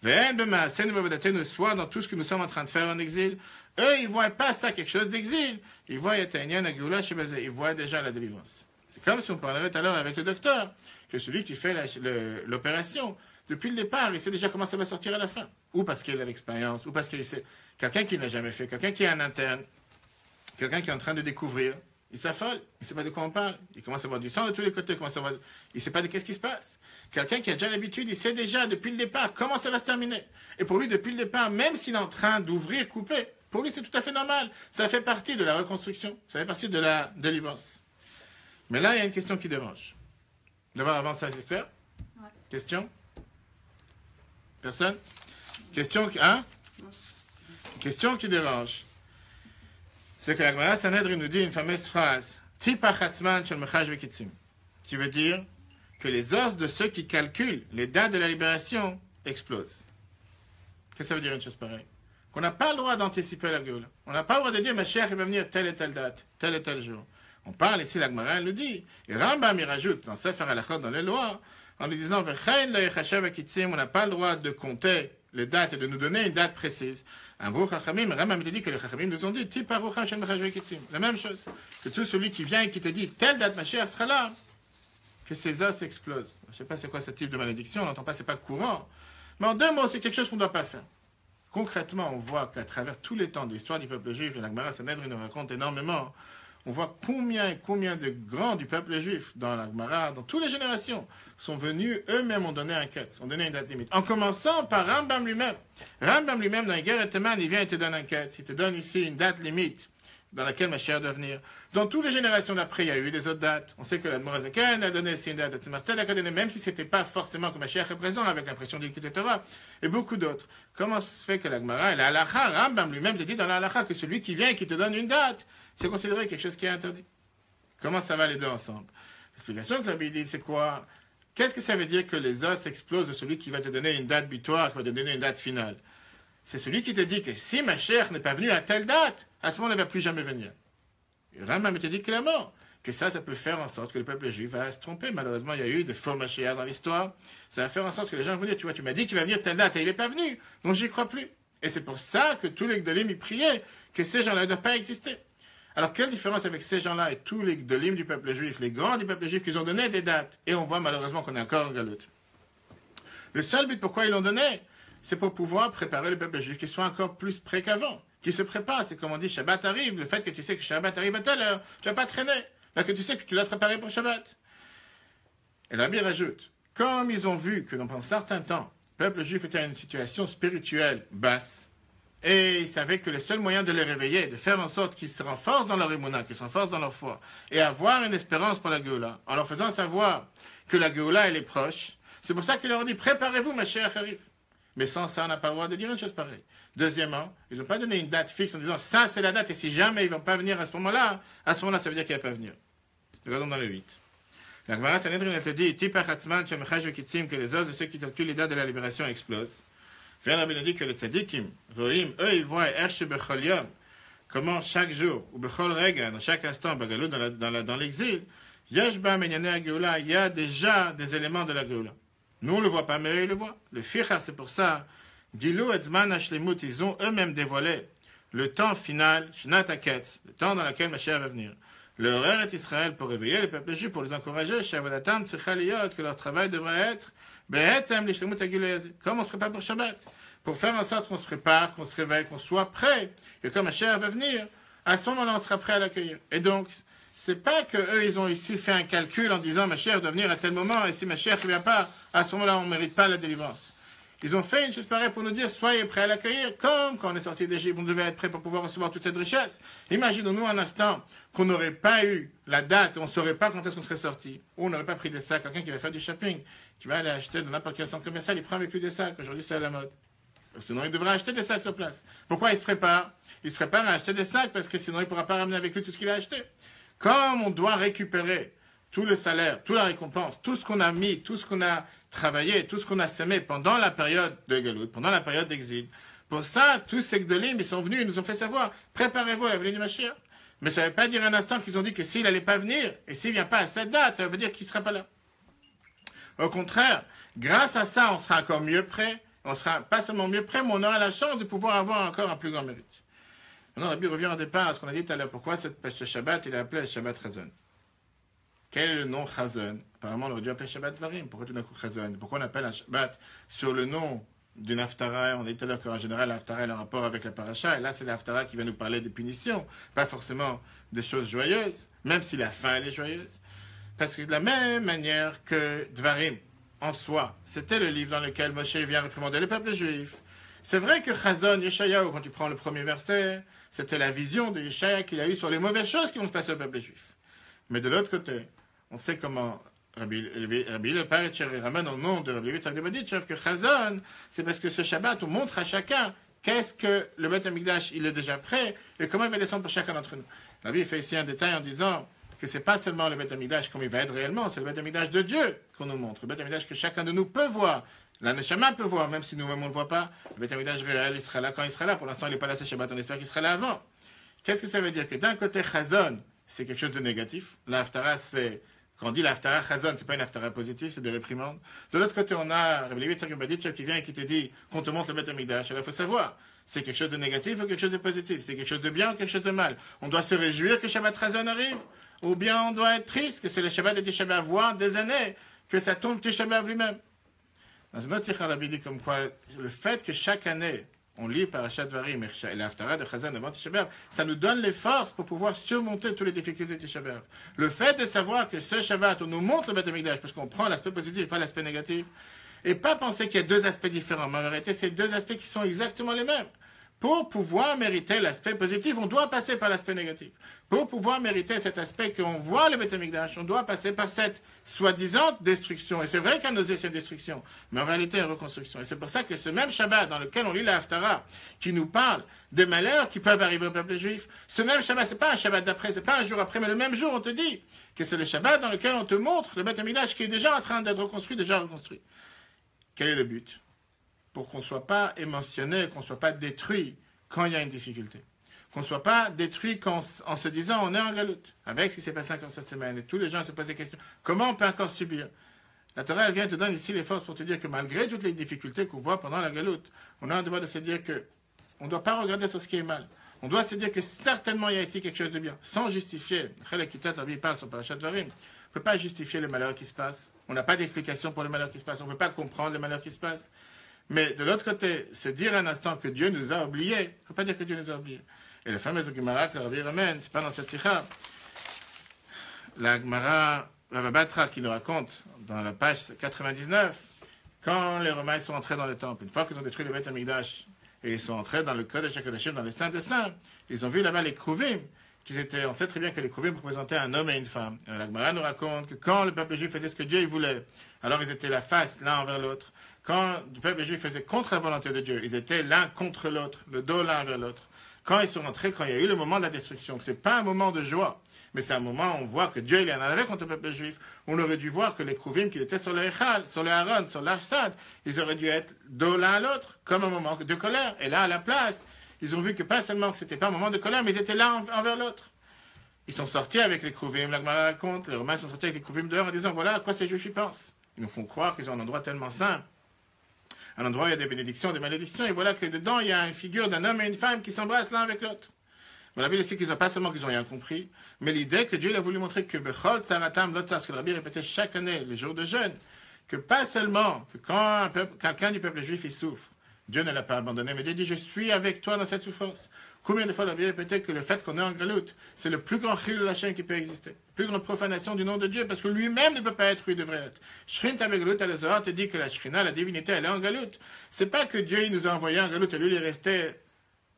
ve'en bemaasen vavodatenu, soit dans tout ce que nous sommes en train de faire en exil. Eux, ils voient pas ça quelque chose d'exil, ils voient Yatanyan Agula Shebazé, ils voient déjà la délivrance. C'est comme si on parlerait tout à l'heure avec le docteur, que celui qui fait l'opération, depuis le départ, il sait déjà comment ça va sortir à la fin. Ou parce qu'il a l'expérience, ou parce qu'il sait. Quelqu'un qui n'a jamais fait, quelqu'un qui est un interne, quelqu'un qui est en train de découvrir, il s'affole, il ne sait pas de quoi on parle. Il commence à voir du sang de tous les côtés, il ne sait pas de qu'est-ce qui se passe. Quelqu'un qui a déjà l'habitude, il sait déjà depuis le départ comment ça va se terminer. Et pour lui, depuis le départ, même s'il est en train d'ouvrir, couper, pour lui, c'est tout à fait normal. Ça fait partie de la reconstruction, ça fait partie de la délivrance. Mais là, il y a une question qui dérange. D'abord, avant ça, c'est clair? Ouais. Question? Personne? Question qui dérange. C'est que la Gemara Sanhedrin nous dit une fameuse phrase, Tipa Chatzman shel Mechaj vekitzim, qui veut dire que les os de ceux qui calculent les dates de la libération explosent. Qu'est-ce que ça veut dire une chose pareille? Qu'on n'a pas le droit d'anticiper la Géoula. On n'a pas le droit de dire, ma chère, il va venir telle et telle date, tel et tel jour. On parle ici, la Gemara, elle nous dit, et Rambam, il rajoute dans Sefer Halachot, dans les lois, en lui disant, Vechain la Yechashav vekitzim, on n'a pas le droit de compter les dates et de nous donner une date précise. Un beau Chachamim, Rambam te dit que les Chachamim nous ont dit, la même chose. Que tout celui qui vient et qui te dit, telle date, ma chère, sera là, que ses os explosent. Je ne sais pas c'est quoi ce type de malédiction, on n'entend pas, c'est pas courant. Mais en deux mots, c'est quelque chose qu'on ne doit pas faire. Concrètement, on voit qu'à travers tous les temps de l'histoire du peuple juif, et la Gemara Sanhedrin nous raconte énormément, on voit combien et combien de grands du peuple juif dans la Gemara, dans toutes les générations, sont venus, eux-mêmes ont donné un quête, ont donné une date limite. En commençant par Rambam lui-même. Rambam lui-même, dans les guerres et Teman, il vient et te donne un quête. Il te donne ici une date limite dans laquelle ma chère doit venir. Dans toutes les générations d'après, il y a eu des autres dates. On sait que la Morazakan a donné ici une date, Tzemar-Tzedek a donné, même si ce n'était pas forcément que ma chère est présent avec l'impression de quitter Torah, et beaucoup d'autres. Comment se fait que la Gemara, la Halacha, Rambam lui-même te dit dans la Halacha que celui qui vient et qui te donne une date, c'est considéré quelque chose qui est interdit. Comment ça va les deux ensemble? L'explication que la Bible dit, c'est quoi? Qu'est-ce que ça veut dire que les os explosent de celui qui va te donner une date butoir, qui va te donner une date finale? C'est celui qui te dit que si ma chère n'est pas venue à telle date, à ce moment-là, elle ne va plus jamais venir. Et Rambam te dit clairement que ça peut faire en sorte que le peuple juif va se tromper. Malheureusement, il y a eu des faux Mashiach dans l'histoire. Ça va faire en sorte que les gens vont dire, tu vois, tu m'as dit qu'il va venir telle date et il n'est pas venu, donc j'y crois plus. Et c'est pour ça que tous les Gdolim y priaient que ces gens-là ne doivent pas exister. Alors, quelle différence avec ces gens-là et tous les Gdolim du peuple juif, les grands du peuple juif, qui ont donné des dates, et on voit malheureusement qu'on est encore en galoute. Le seul but pourquoi ils l'ont donné, c'est pour pouvoir préparer le peuple juif qui soit encore plus prêt qu'avant, qui se prépare. C'est comme on dit, Shabbat arrive, le fait que tu sais que Shabbat arrive à telle heure, tu ne vas pas traîner, parce que tu sais que tu dois te préparer pour Shabbat. Et la Bible rajoute, comme ils ont vu que pendant un certain temps, le peuple juif était dans une situation spirituelle basse, et ils savaient que le seul moyen de les réveiller, de faire en sorte qu'ils se renforcent dans leur émouna, qu'ils se renforcent dans leur foi, et avoir une espérance pour la Géoula, en leur faisant savoir que la Géoula, elle est proche, c'est pour ça qu'ils leur ont dit, préparez-vous, ma chère Harif. Mais sans ça, on n'a pas le droit de dire une chose pareille. Deuxièmement, ils n'ont pas donné une date fixe en disant, ça c'est la date, et si jamais ils ne vont pas venir à ce moment-là, ça veut dire qu'ils ne vont pas venir. Regardons dans le 8. La Gemara Sanhedrin, elle te dit, Tipa Chatzman, Shemechaj Vekitzim, que les os de ceux qui calculent les dates de la libération explosent. Faire la dit que les tzadikim, Rohim, eux, ils voient Erche Bechol Yom, comment chaque jour, ou Bechol Rega, dans chaque instant, Bagalou, dans l'exil, Yashba Menyane Géoula, il y a déjà des éléments de la Géoula. Nous, on ne le voit pas, mais eux, ils le voient. Le Fichar, c'est pour ça, Gilou et Zman Hashlemut, ils ont eux-mêmes dévoilé le temps final, Shnat Haket, le temps dans lequel Mashiach va venir. Le horaire est Israël pour réveiller les peuples juifs, pour les encourager, Shavodatam Tzricha Liyot, que leur travail devrait être Be'etem Lishlemut Hagilui, comme on se prépare pour Shabbat, pour faire en sorte qu'on se prépare, qu'on se réveille, qu'on soit prêt, et quand Mashiach va venir, à ce moment-là, on sera prêt à l'accueillir. Et donc, c'est pas que eux, ils ont ici fait un calcul en disant Mashiach doit venir à tel moment, et si Mashiach ne vient pas, à ce moment-là, on ne mérite pas la délivrance. Ils ont fait une chose pareille pour nous dire, soyez prêts à l'accueillir, comme quand on est sorti d'Égypte, on devait être prêt pour pouvoir recevoir toute cette richesse. Imaginons-nous un instant qu'on n'aurait pas eu la date, on ne saurait pas quand est-ce qu'on serait sorti, ou on n'aurait pas pris des sacs, quelqu'un qui va faire du shopping, qui va aller acheter dans n'importe quel centre commercial, il prend avec lui des sacs, aujourd'hui c'est à la mode. Sinon, il devrait acheter des sacs sur place. Pourquoi il se prépare? Il se prépare à acheter des sacs, parce que sinon il ne pourra pas ramener avec lui tout ce qu'il a acheté. Comme on doit récupérer tout le salaire, toute la récompense, tout ce qu'on a mis, tout ce qu'on a travaillé, tout ce qu'on a semé pendant la période de Galout, pendant la période d'exil. Pour ça, tous ces Gdolim, ils sont venus, ils nous ont fait savoir, préparez-vous à la venue du Mashiach. Mais ça ne veut pas dire un instant qu'ils ont dit que s'il n'allait pas venir, et s'il ne vient pas à cette date, ça veut pas dire qu'il ne sera pas là. Au contraire, grâce à ça, on sera encore mieux prêt, on sera pas seulement mieux prêt, mais on aura la chance de pouvoir avoir encore un plus grand mérite. Maintenant, Rabbi revient au départ à ce qu'on a dit tout à l'heure. Pourquoi ce Shabbat, il est appelé Shabbat Chazon? Quel est le nom Chazon? Apparemment, on aurait dû appeler Shabbat Varim. Pourquoi tout d'un coup Chazon? Pourquoi on appelle un Shabbat sur le nom d'une Haftara? On a dit tout à l'heure qu'en général, la Haftara a un rapport avec la Paracha. Et là, c'est la Haftara qui va nous parler des punitions. Pas forcément des choses joyeuses, même si la fin, elle est joyeuse. Parce que de la même manière que Dvarim, en soi, c'était le livre dans lequel Moshe vient réprimander le peuple juif. C'est vrai que Chazon, Yeshayahu, quand tu prends le premier verset, c'était la vision de Yeshaya qu'il a eue sur les mauvaises choses qui vont se passer au peuple juif. Mais de l'autre côté, on sait comment Rabbi le Père ramène au nom de Rabbi Yitzhak de Baditchev que Chazon, c'est parce que ce Shabbat, on montre à chacun qu'est-ce que le Beth Amikdash, il est déjà prêt et comment il va descendre pour chacun d'entre nous. Rabbi fait ici un détail en disant que c'est pas seulement le Beth Amikdash comme il va être réellement, c'est le Beth Amikdash de Dieu qu'on nous montre, le Beth Amikdash que chacun de nous peut voir. La Neshama peut voir, même si nous-mêmes on ne le voit pas. Le Beth Amikdash réel, il sera là quand il sera là. Pour l'instant, il n'est pas là ce Shabbat, on espère qu'il sera là avant. Qu'est-ce que ça veut dire? Que d'un côté, Chazon, c'est quelque chose de négatif. La Haftara, c'est... Quand on dit la Haftara Chazon, c'est pas une Haftara positive, c'est des réprimandes. De l'autre côté, on a Rabbi Yitzhak Baditchev qui vient et qui te dit qu'on te montre le Beth Amikdash. Alors il faut savoir, c'est quelque chose de négatif ou quelque chose de positif? C'est quelque chose de bien ou quelque chose de mal? On doit se réjouir que Shabbat Chazon arrive? Ou bien on doit être triste que c'est le Shabbat de Tisha B'Av, voire des années que ça tombe Tisha B'Av lui-même? Dans une autre sikha, Rabbi dit comme quoi le fait que chaque année on lit Parashat Varim et la Haftara de Chazon avant Tisha B'Av, ça nous donne les forces pour pouvoir surmonter toutes les difficultés de Tisha B'Av. Le fait de savoir que ce Shabbat, on nous montre le Beth Amikdash, parce qu'on prend l'aspect positif, pas l'aspect négatif, et pas penser qu'il y a deux aspects différents. Mais en vérité, c'est deux aspects qui sont exactement les mêmes. Pour pouvoir mériter l'aspect positif, on doit passer par l'aspect négatif. Pour pouvoir mériter cet aspect qu'on voit le Beth Amikdash, on doit passer par cette soi-disant destruction. Et c'est vrai qu'à nos yeux, c'est une destruction, mais en réalité, une reconstruction. Et c'est pour ça que ce même Shabbat dans lequel on lit la Haftara, qui nous parle des malheurs qui peuvent arriver au peuple juif, ce même Shabbat, c'est pas un Shabbat d'après, c'est pas un jour après, mais le même jour, on te dit que c'est le Shabbat dans lequel on te montre le Beth Amikdash qui est déjà en train d'être reconstruit, déjà reconstruit. Quel est le but? Pour qu'on ne soit pas émotionné, qu'on ne soit pas détruit quand il y a une difficulté. Qu'on ne soit pas détruit en se disant on est en galoute. Avec ce qui s'est passé encore cette semaine, et tous les gens se posent des questions. Comment on peut encore subir? La Torah, elle vient te donner ici les forces pour te dire que malgré toutes les difficultés qu'on voit pendant la galoute, on a un devoir de se dire que on ne doit pas regarder sur ce qui est mal. On doit se dire que certainement il y a ici quelque chose de bien, sans justifier. La Bible parle sur Parashat Varim. On ne peut pas justifier les malheurs qui se passent. On n'a pas d'explication pour les malheurs qui se passent. On ne peut pas comprendre les malheurs qui se passent. Mais de l'autre côté, se dire un instant que Dieu nous a oubliés, il ne faut pas dire que Dieu nous a oubliés. Et le fameux Gemara que Rabbi ramène, c'est pas dans cette sikha. La Gemara, Rabbi Batra qui nous raconte dans la page 99, quand les Romains sont entrés dans le temple, une fois qu'ils ont détruit le Beth Amikdash, et ils sont entrés dans le Kodesh HaKodashim, dans les Saints des Saints, ils ont vu là-bas les Kruvim, on sait très bien que les Kruvim représentaient un homme et une femme. Et la Gemara nous raconte que quand le peuple juif faisait ce que Dieu il voulait, alors ils étaient la face l'un envers l'autre. Quand le peuple juif faisait contre la volonté de Dieu, ils étaient l'un contre l'autre, le dos l'un vers l'autre. Quand ils sont rentrés, quand il y a eu le moment de la destruction, ce n'est pas un moment de joie, mais c'est un moment où on voit que Dieu il en avait contre le peuple juif. On aurait dû voir que les Kruvim qui étaient sur le Echal, sur le Aaron, sur l'Afsad, ils auraient dû être dos l'un à l'autre, comme un moment de colère. Et là, à la place, ils ont vu que pas seulement que ce n'était pas un moment de colère, mais ils étaient l'un envers l'autre. Ils sont sortis avec les Kruvim, la Gemara raconte, les Romains sont sortis avec les Kruvim dehors en disant voilà à quoi ces Juifs y pensent. Ils nous font croire qu'ils ont un endroit tellement saint, un endroit où il y a des bénédictions, des malédictions, et voilà que dedans, il y a une figure d'un homme et une femme qui s'embrassent l'un avec l'autre. Mais la Bible explique qu'ils n'ont pas seulement qu'ils n'ont rien compris, mais l'idée que Dieu il a voulu montrer que Bechol Tsaratam Lotzar, ce que le Rabbi répétait chaque année, les jours de jeûne, que pas seulement que quand quelqu'un du peuple juif il souffre, Dieu ne l'a pas abandonné, mais Dieu dit je suis avec toi dans cette souffrance. Combien de fois la Bible répétait que le fait qu'on est en galoute, c'est le plus grand chil de la chaîne qui peut exister, la plus grande profanation du nom de Dieu, parce que lui-même ne peut pas être où il devrait être. Shrin Tabegalout à Zohar te dit que la Shrina, la divinité, elle est en galoute. C'est pas que Dieu il nous a envoyé en galoute et lui il est resté,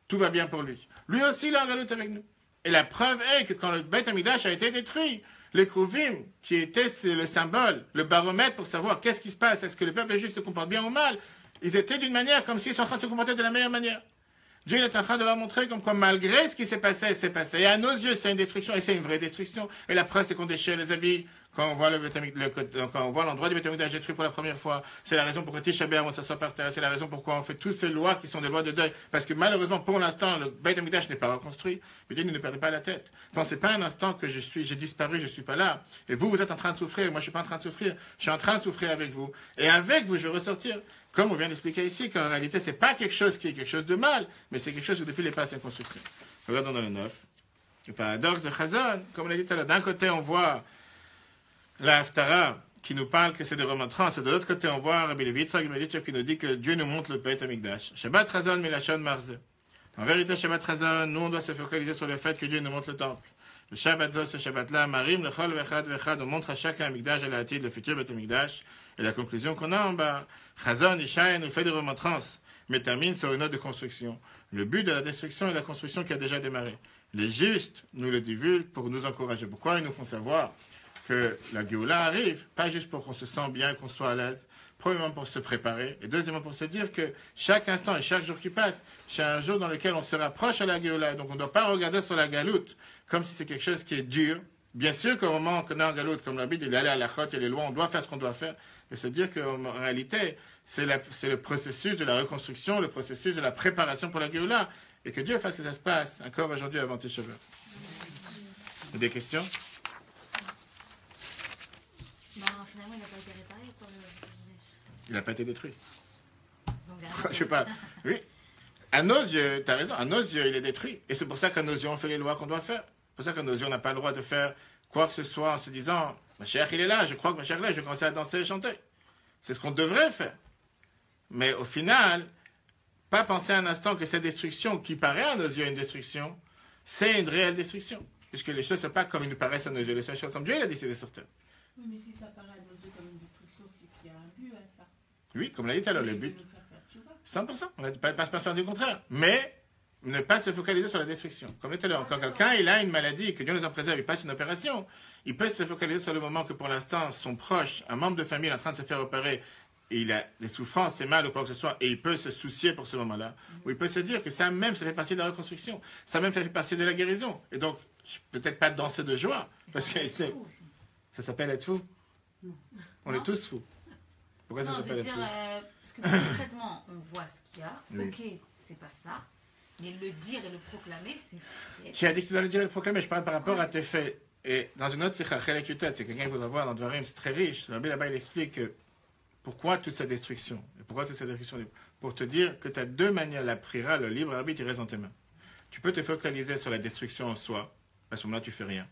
tout va bien pour lui. Lui aussi il est en galoute avec nous. Et la preuve est que quand le Beit Hamikdash a été détruit, les Kruvim, qui étaient le symbole, le baromètre pour savoir qu'est-ce qui se passe, est-ce que le peuple juif se comporte bien ou mal, ils étaient d'une manière comme s'ils sont en train de se comporter de la meilleure manière. Dieu est en train de leur montrer comme quoi malgré ce qui s'est passé, c'est passé. Et à nos yeux, c'est une destruction, et c'est une vraie destruction. Et la preuve, c'est qu'on déchire les habits quand on voit l'endroit du Beit Hamikdash détruit pour la première fois. C'est la raison pourquoi Tisha B'Av, on s'assoit par terre. C'est la raison pourquoi on fait toutes ces lois qui sont des lois de deuil. Parce que malheureusement, pour l'instant, le Beit Hamikdash n'est pas reconstruit. Mais Dieu ne perdez pas la tête. Pensez pas un instant que j'ai disparu, je suis pas là. Et vous, vous êtes en train de souffrir. Moi, je suis pas en train de souffrir. Je suis en train de souffrir avec vous. Et avec vous, je vais ressortir. Comme on vient d'expliquer ici, qu'en réalité, c'est pas quelque chose qui est quelque chose de mal, mais c'est quelque chose où depuis les passes en construction. Regardons dans le 9. Le paradoxe de Chazon, comme on l'a dit tout à l'heure, d'un côté, on voit la Haftara qui nous parle que c'est des remontrances, et de l'autre côté, on voit Rabbi Levitzak qui nous dit que Dieu nous montre le Beit Hamikdash. Shabbat Chazon, Milachon Marze. En vérité, Shabbat Chazon, nous, on doit se focaliser sur le fait que Dieu nous montre le temple. Le Shabbat Zos, ce Shabbat-là, Marim, le Chol, Vechad, Vechad, on montre à chacun Hamikdash, à la Hatid, le futur Beit Hamikdash. Et la conclusion qu'on a en bas, Chazon, Ishaï nous fait des remontrances, mais termine sur une note de construction. Le but de la destruction est la construction qui a déjà démarré. Les justes nous le divulguent pour nous encourager. Pourquoi ils nous font savoir que la Géoula arrive, pas juste pour qu'on se sente bien, qu'on soit à l'aise, premièrement pour se préparer, et deuxièmement pour se dire que chaque instant et chaque jour qui passe, c'est un jour dans lequel on se rapproche à la Géoula. Donc on ne doit pas regarder sur la galoute comme si c'est quelque chose qui est dur. Bien sûr qu'au moment qu'on est en galoute, comme la Bible, il est allé à la chôte et les lois, on doit faire ce qu'on doit faire, mais se dire qu'en réalité, c'est le processus de la reconstruction, le processus de la préparation pour la Géoula, et que Dieu fasse que ça se passe encore aujourd'hui avant tes cheveux. Des questions? Non, finalement, il n'a pas été réparé, quoi. Il n'a pas été détruit. Donc, Je sais pas. Oui. À nos yeux, tu as raison, à nos yeux, il est détruit. Et c'est pour ça qu'à nos yeux, on fait les lois qu'on doit faire. C'est pour ça qu'à nos yeux, on n'a pas le droit de faire quoi que ce soit en se disant « Mashiach, il est là, je crois que Mashiach est là, je vais commencer à danser et chanter. » C'est ce qu'on devrait faire. Mais au final, pas penser un instant que cette destruction, qui paraît à nos yeux une destruction, c'est une réelle destruction. Puisque les choses ne sont pas comme ils nous paraissent à nos yeux. Les choses sont comme Dieu il a décidé de sortir. Oui, mais si ça paraît à nos yeux comme une destruction, c'est qu'il y a un but à ça. Oui, comme l'a dit tout à l'heure, le but. 100%, on ne pas faire du contraire. Mais ne pas se focaliser sur la destruction. Comme l'a dit tout à l'heure, quand quelqu'un il a une maladie, que Dieu nous en préserve, il passe une opération, il peut se focaliser sur le moment que pour l'instant, son proche, un membre de famille est en train de se faire opérer, et il a des souffrances, c'est mal ou quoi que ce soit, et il peut se soucier pour ce moment-là, ou il peut se dire que ça même, ça fait partie de la reconstruction, ça même, ça fait partie de la guérison. Et donc, peut-être pas danser de joie, parce que ça s'appelle être fou. On est tous fous. Pourquoi ça s'appelle être fou? Parce que concrètement, on voit ce qu'il y a, Oui. ok, c'est pas ça, mais le dire et le proclamer, c'est... Qui a dit que tu dois le dire et le proclamer? Je parle par rapport à tes faits. Et dans une autre sikha, Chelek Yutet, c'est quelqu'un qui vous envoie dans Dvarim, c'est très riche. Le Rabbi là-bas, il explique que pourquoi toute cette destruction. Et pourquoi toute cette destruction? Pour te dire que tu as deux manières, la prière, le libre arbitre, il reste dans tes mains. Tu peux te focaliser sur la destruction en soi, à ce moment-là, tu fais rien.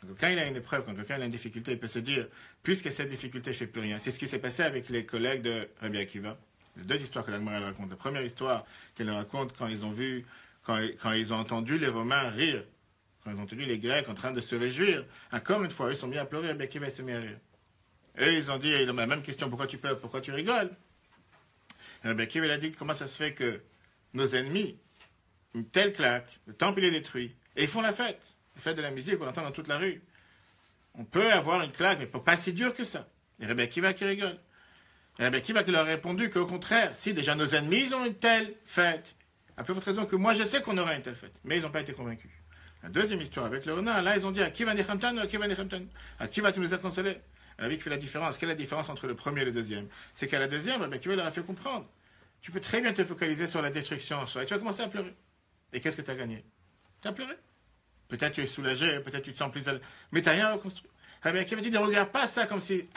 Donc, quand il a une épreuve, quand quelqu'un a une difficulté, il peut se dire, puisque cette difficulté, je ne fais plus rien. C'est ce qui s'est passé avec les collègues de Rabbi Akiva. Il y a deux histoires que la Gemara raconte. La première histoire qu'elle raconte quand ils ont vu, quand ils ont entendu les Romains rire, quand ils ont entendu les Grecs en train de se réjouir, encore une fois, ils sont mis à pleurer, Rabbi Akiva s'est mis à rire. Et ils ont dit, ils ont la même question, pourquoi tu pleures, pourquoi tu rigoles? Et Rabbi Akiva a dit, comment ça se fait que nos ennemis, une telle claque, le temple il est détruit, et ils font la fête de la musique, on entend dans toute la rue. On peut avoir une claque, mais pas si dur que ça. Et Rabbi Akiva qui rigole. Et Rabbi Akiva qui leur a répondu qu'au contraire, si déjà nos ennemis ils ont une telle fête, à peu forte raison que moi je sais qu'on aura une telle fête, mais ils n'ont pas été convaincus. La deuxième histoire avec le renard, là ils ont dit Akiva Nechamtan ou Akiva Nechamtan. Akiva tu nous as consolé. Rabbi qui fait la différence. Quelle est la différence entre le premier et le deuxième? C'est qu'à la deuxième, Rabbi Akiva leur a fait comprendre. Tu peux très bien te focaliser sur la destruction en soi et tu vas commencer à pleurer. Et qu'est-ce que tu as gagné? Tu as pleuré. Peut-être tu es soulagé, peut-être tu te sens plus à l'aise, mais tu n'as rien reconstruit. Rabbi Akiva dit ne regarde pas ça comme si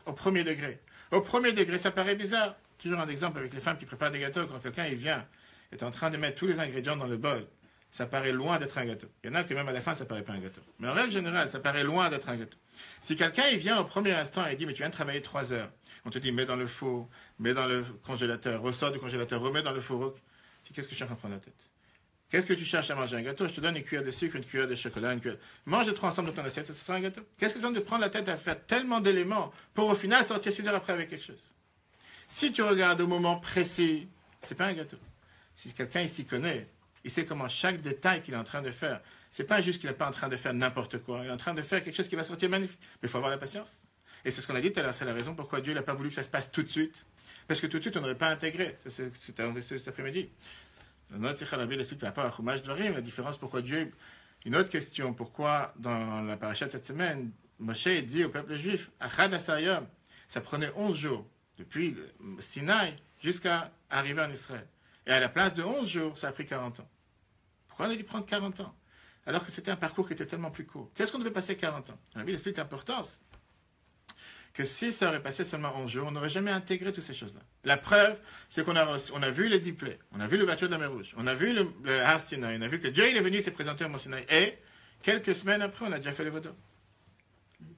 au premier degré. Au premier degré, ça paraît bizarre. Toujours un exemple avec les femmes qui préparent des gâteaux. Quand quelqu'un il vient, est en train de mettre tous les ingrédients dans le bol, ça paraît loin d'être un gâteau. Il y en a que même à la fin, ça paraît pas un gâteau. Mais en règle générale, ça paraît loin d'être un gâteau. Si quelqu'un il vient au premier instant et dit, mais tu viens de travailler 3 heures, on te dit, mets dans le four, mets dans le congélateur, ressort du congélateur, remets dans le four. Qu'est-ce que je suis en train de prendre la tête? Qu'est-ce que tu cherches à manger? Un gâteau? Je te donne une cuillère de sucre, une cuillère de chocolat, une cuillère. Mange les 3 ensemble dans ton assiette, ça sera un gâteau. Qu'est-ce que tu viens de prendre la tête à faire tellement d'éléments pour au final sortir 6 heures après avec quelque chose? Si tu regardes au moment précis, c'est pas un gâteau. Si quelqu'un il s'y connaît, il sait comment chaque détail qu'il est en train de faire. C'est pas juste qu'il n'est pas en train de faire n'importe quoi. Il est en train de faire quelque chose qui va sortir magnifique. Mais il faut avoir la patience. Et c'est ce qu'on a dit tout à l'heure. C'est la raison pourquoi Dieu n'a pas voulu que ça se passe tout de suite. Parce que tout de suite, on n'aurait pas intégré. C'est cet après-midi. Notre Sikha Rabbi explique par rapport à Chumash Dvarim, la différence pourquoi Dieu. Une autre question, pourquoi dans la paracha de cette semaine, Moshe dit au peuple juif, Achad Asayom, ça prenait 11 jours, depuis le Sinaï jusqu'à arriver en Israël. Et à la place de 11 jours, ça a pris 40 ans. Pourquoi on a dû prendre 40 ans? Alors que c'était un parcours qui était tellement plus court. Qu'est-ce qu'on devait passer 40 ans? La Bible explique l'importance que si ça aurait passé seulement 11 jours, on n'aurait jamais intégré toutes ces choses-là. La preuve, c'est qu'on a vu les 10 plaies, on a vu l'ouverture de la mer Rouge, on a vu le Har Sinaï, on a vu que Dieu il est venu, il s'est présenté au Mont Sinaï, et quelques semaines après, on a déjà fait le Vaudou.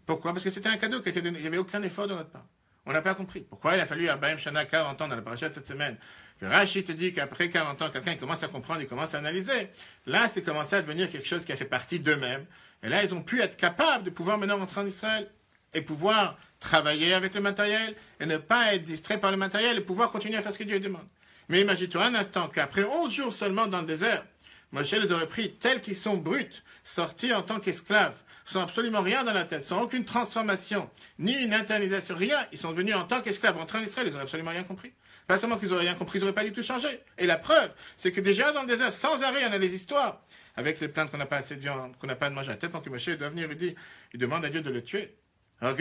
Pourquoi? Parce que c'était un cadeau qui était donné, il n'y avait aucun effort de notre part. On n'a pas compris. Pourquoi il a fallu Arbaim Shana 40 ans dans la paracha de cette semaine? Que Rashi te dit qu'après 40 ans, quelqu'un commence à comprendre, il commence à analyser. Là, c'est commencé à devenir quelque chose qui a fait partie d'eux-mêmes. Et là, ils ont pu être capables de pouvoir maintenant rentrer en Israël et pouvoir travailler avec le matériel et ne pas être distrait par le matériel et pouvoir continuer à faire ce que Dieu demande. Mais imagine-toi un instant qu'après 11 jours seulement dans le désert, Moshe les aurait pris tels qu'ils sont bruts, sortis en tant qu'esclaves, sans absolument rien dans la tête, sans aucune transformation, ni une internalisation, rien. Ils sont venus en tant qu'esclaves, rentrés en Israël, ils n'auraient absolument rien compris. Pas seulement qu'ils n'auraient rien compris, ils n'auraient pas du tout changé. Et la preuve, c'est que déjà dans le désert, sans arrêt, il y en a des histoires, avec les plaintes qu'on n'a pas assez de viande, qu'on n'a pas de manger. À tel point que Moshe doit venir et il demande à Dieu de le tuer. Alors,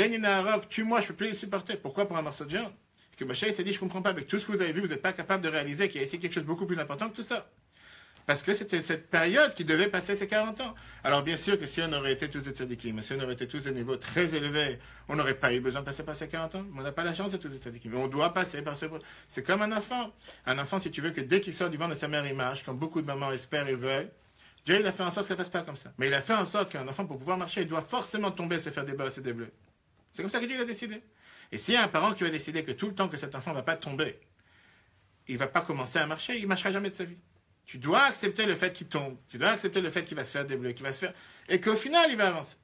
tue-moi, je ne peux plus les supporter. Pourquoi pour un morceau de viande? Et que Moshe s'est dit, je ne comprends pas, avec tout ce que vous avez vu, vous n'êtes pas capable de réaliser qu'il y a ici quelque chose de beaucoup plus important que tout ça. Parce que c'était cette période qui devait passer ces 40 ans. Alors bien sûr que si on aurait été tous des tzadikim, si on aurait été tous des niveaux très élevés, on n'aurait pas eu besoin de passer par ces 40 ans. On n'a pas la chance d'être tous des tzadikim. On doit passer par ce... C'est comme un enfant. Un enfant, si tu veux, que dès qu'il sort du ventre de sa mère, il marche, comme beaucoup de mamans espèrent et veulent. Dieu, il a fait en sorte que ça ne passe pas comme ça. Mais il a fait en sorte qu'un enfant, pour pouvoir marcher, il doit forcément tomber, se faire des bosses et des bleus. C'est comme ça que Dieu a décidé. Et s'il y a un parent qui va décider que tout le temps que cet enfant ne va pas tomber, il ne va pas commencer à marcher, il ne marchera jamais de sa vie. Tu dois accepter le fait qu'il tombe. Tu dois accepter le fait qu'il va se faire des bleus, qu'il va se faire... Et qu'au final, il va avancer.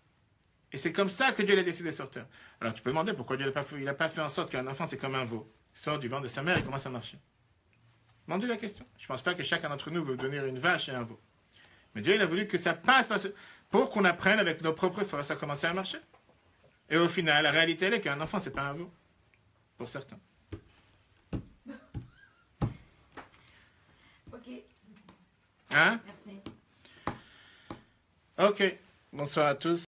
Et c'est comme ça que Dieu l'a décidé sur terre. Alors tu peux demander pourquoi Dieu n'a pas fait en sorte qu'un enfant, c'est comme un veau. Il sort du ventre de sa mère et commence à marcher. Demandez la question. Je ne pense pas que chacun d'entre nous veut devenir une vache et un veau. Mais Dieu, il a voulu que ça passe par pour qu'on apprenne avec nos propres forces à commencer à marcher. Et au final, la réalité, elle est qu'un enfant, c'est pas un veau. Pour certains. Ok. Hein? Merci. Ok. Bonsoir à tous.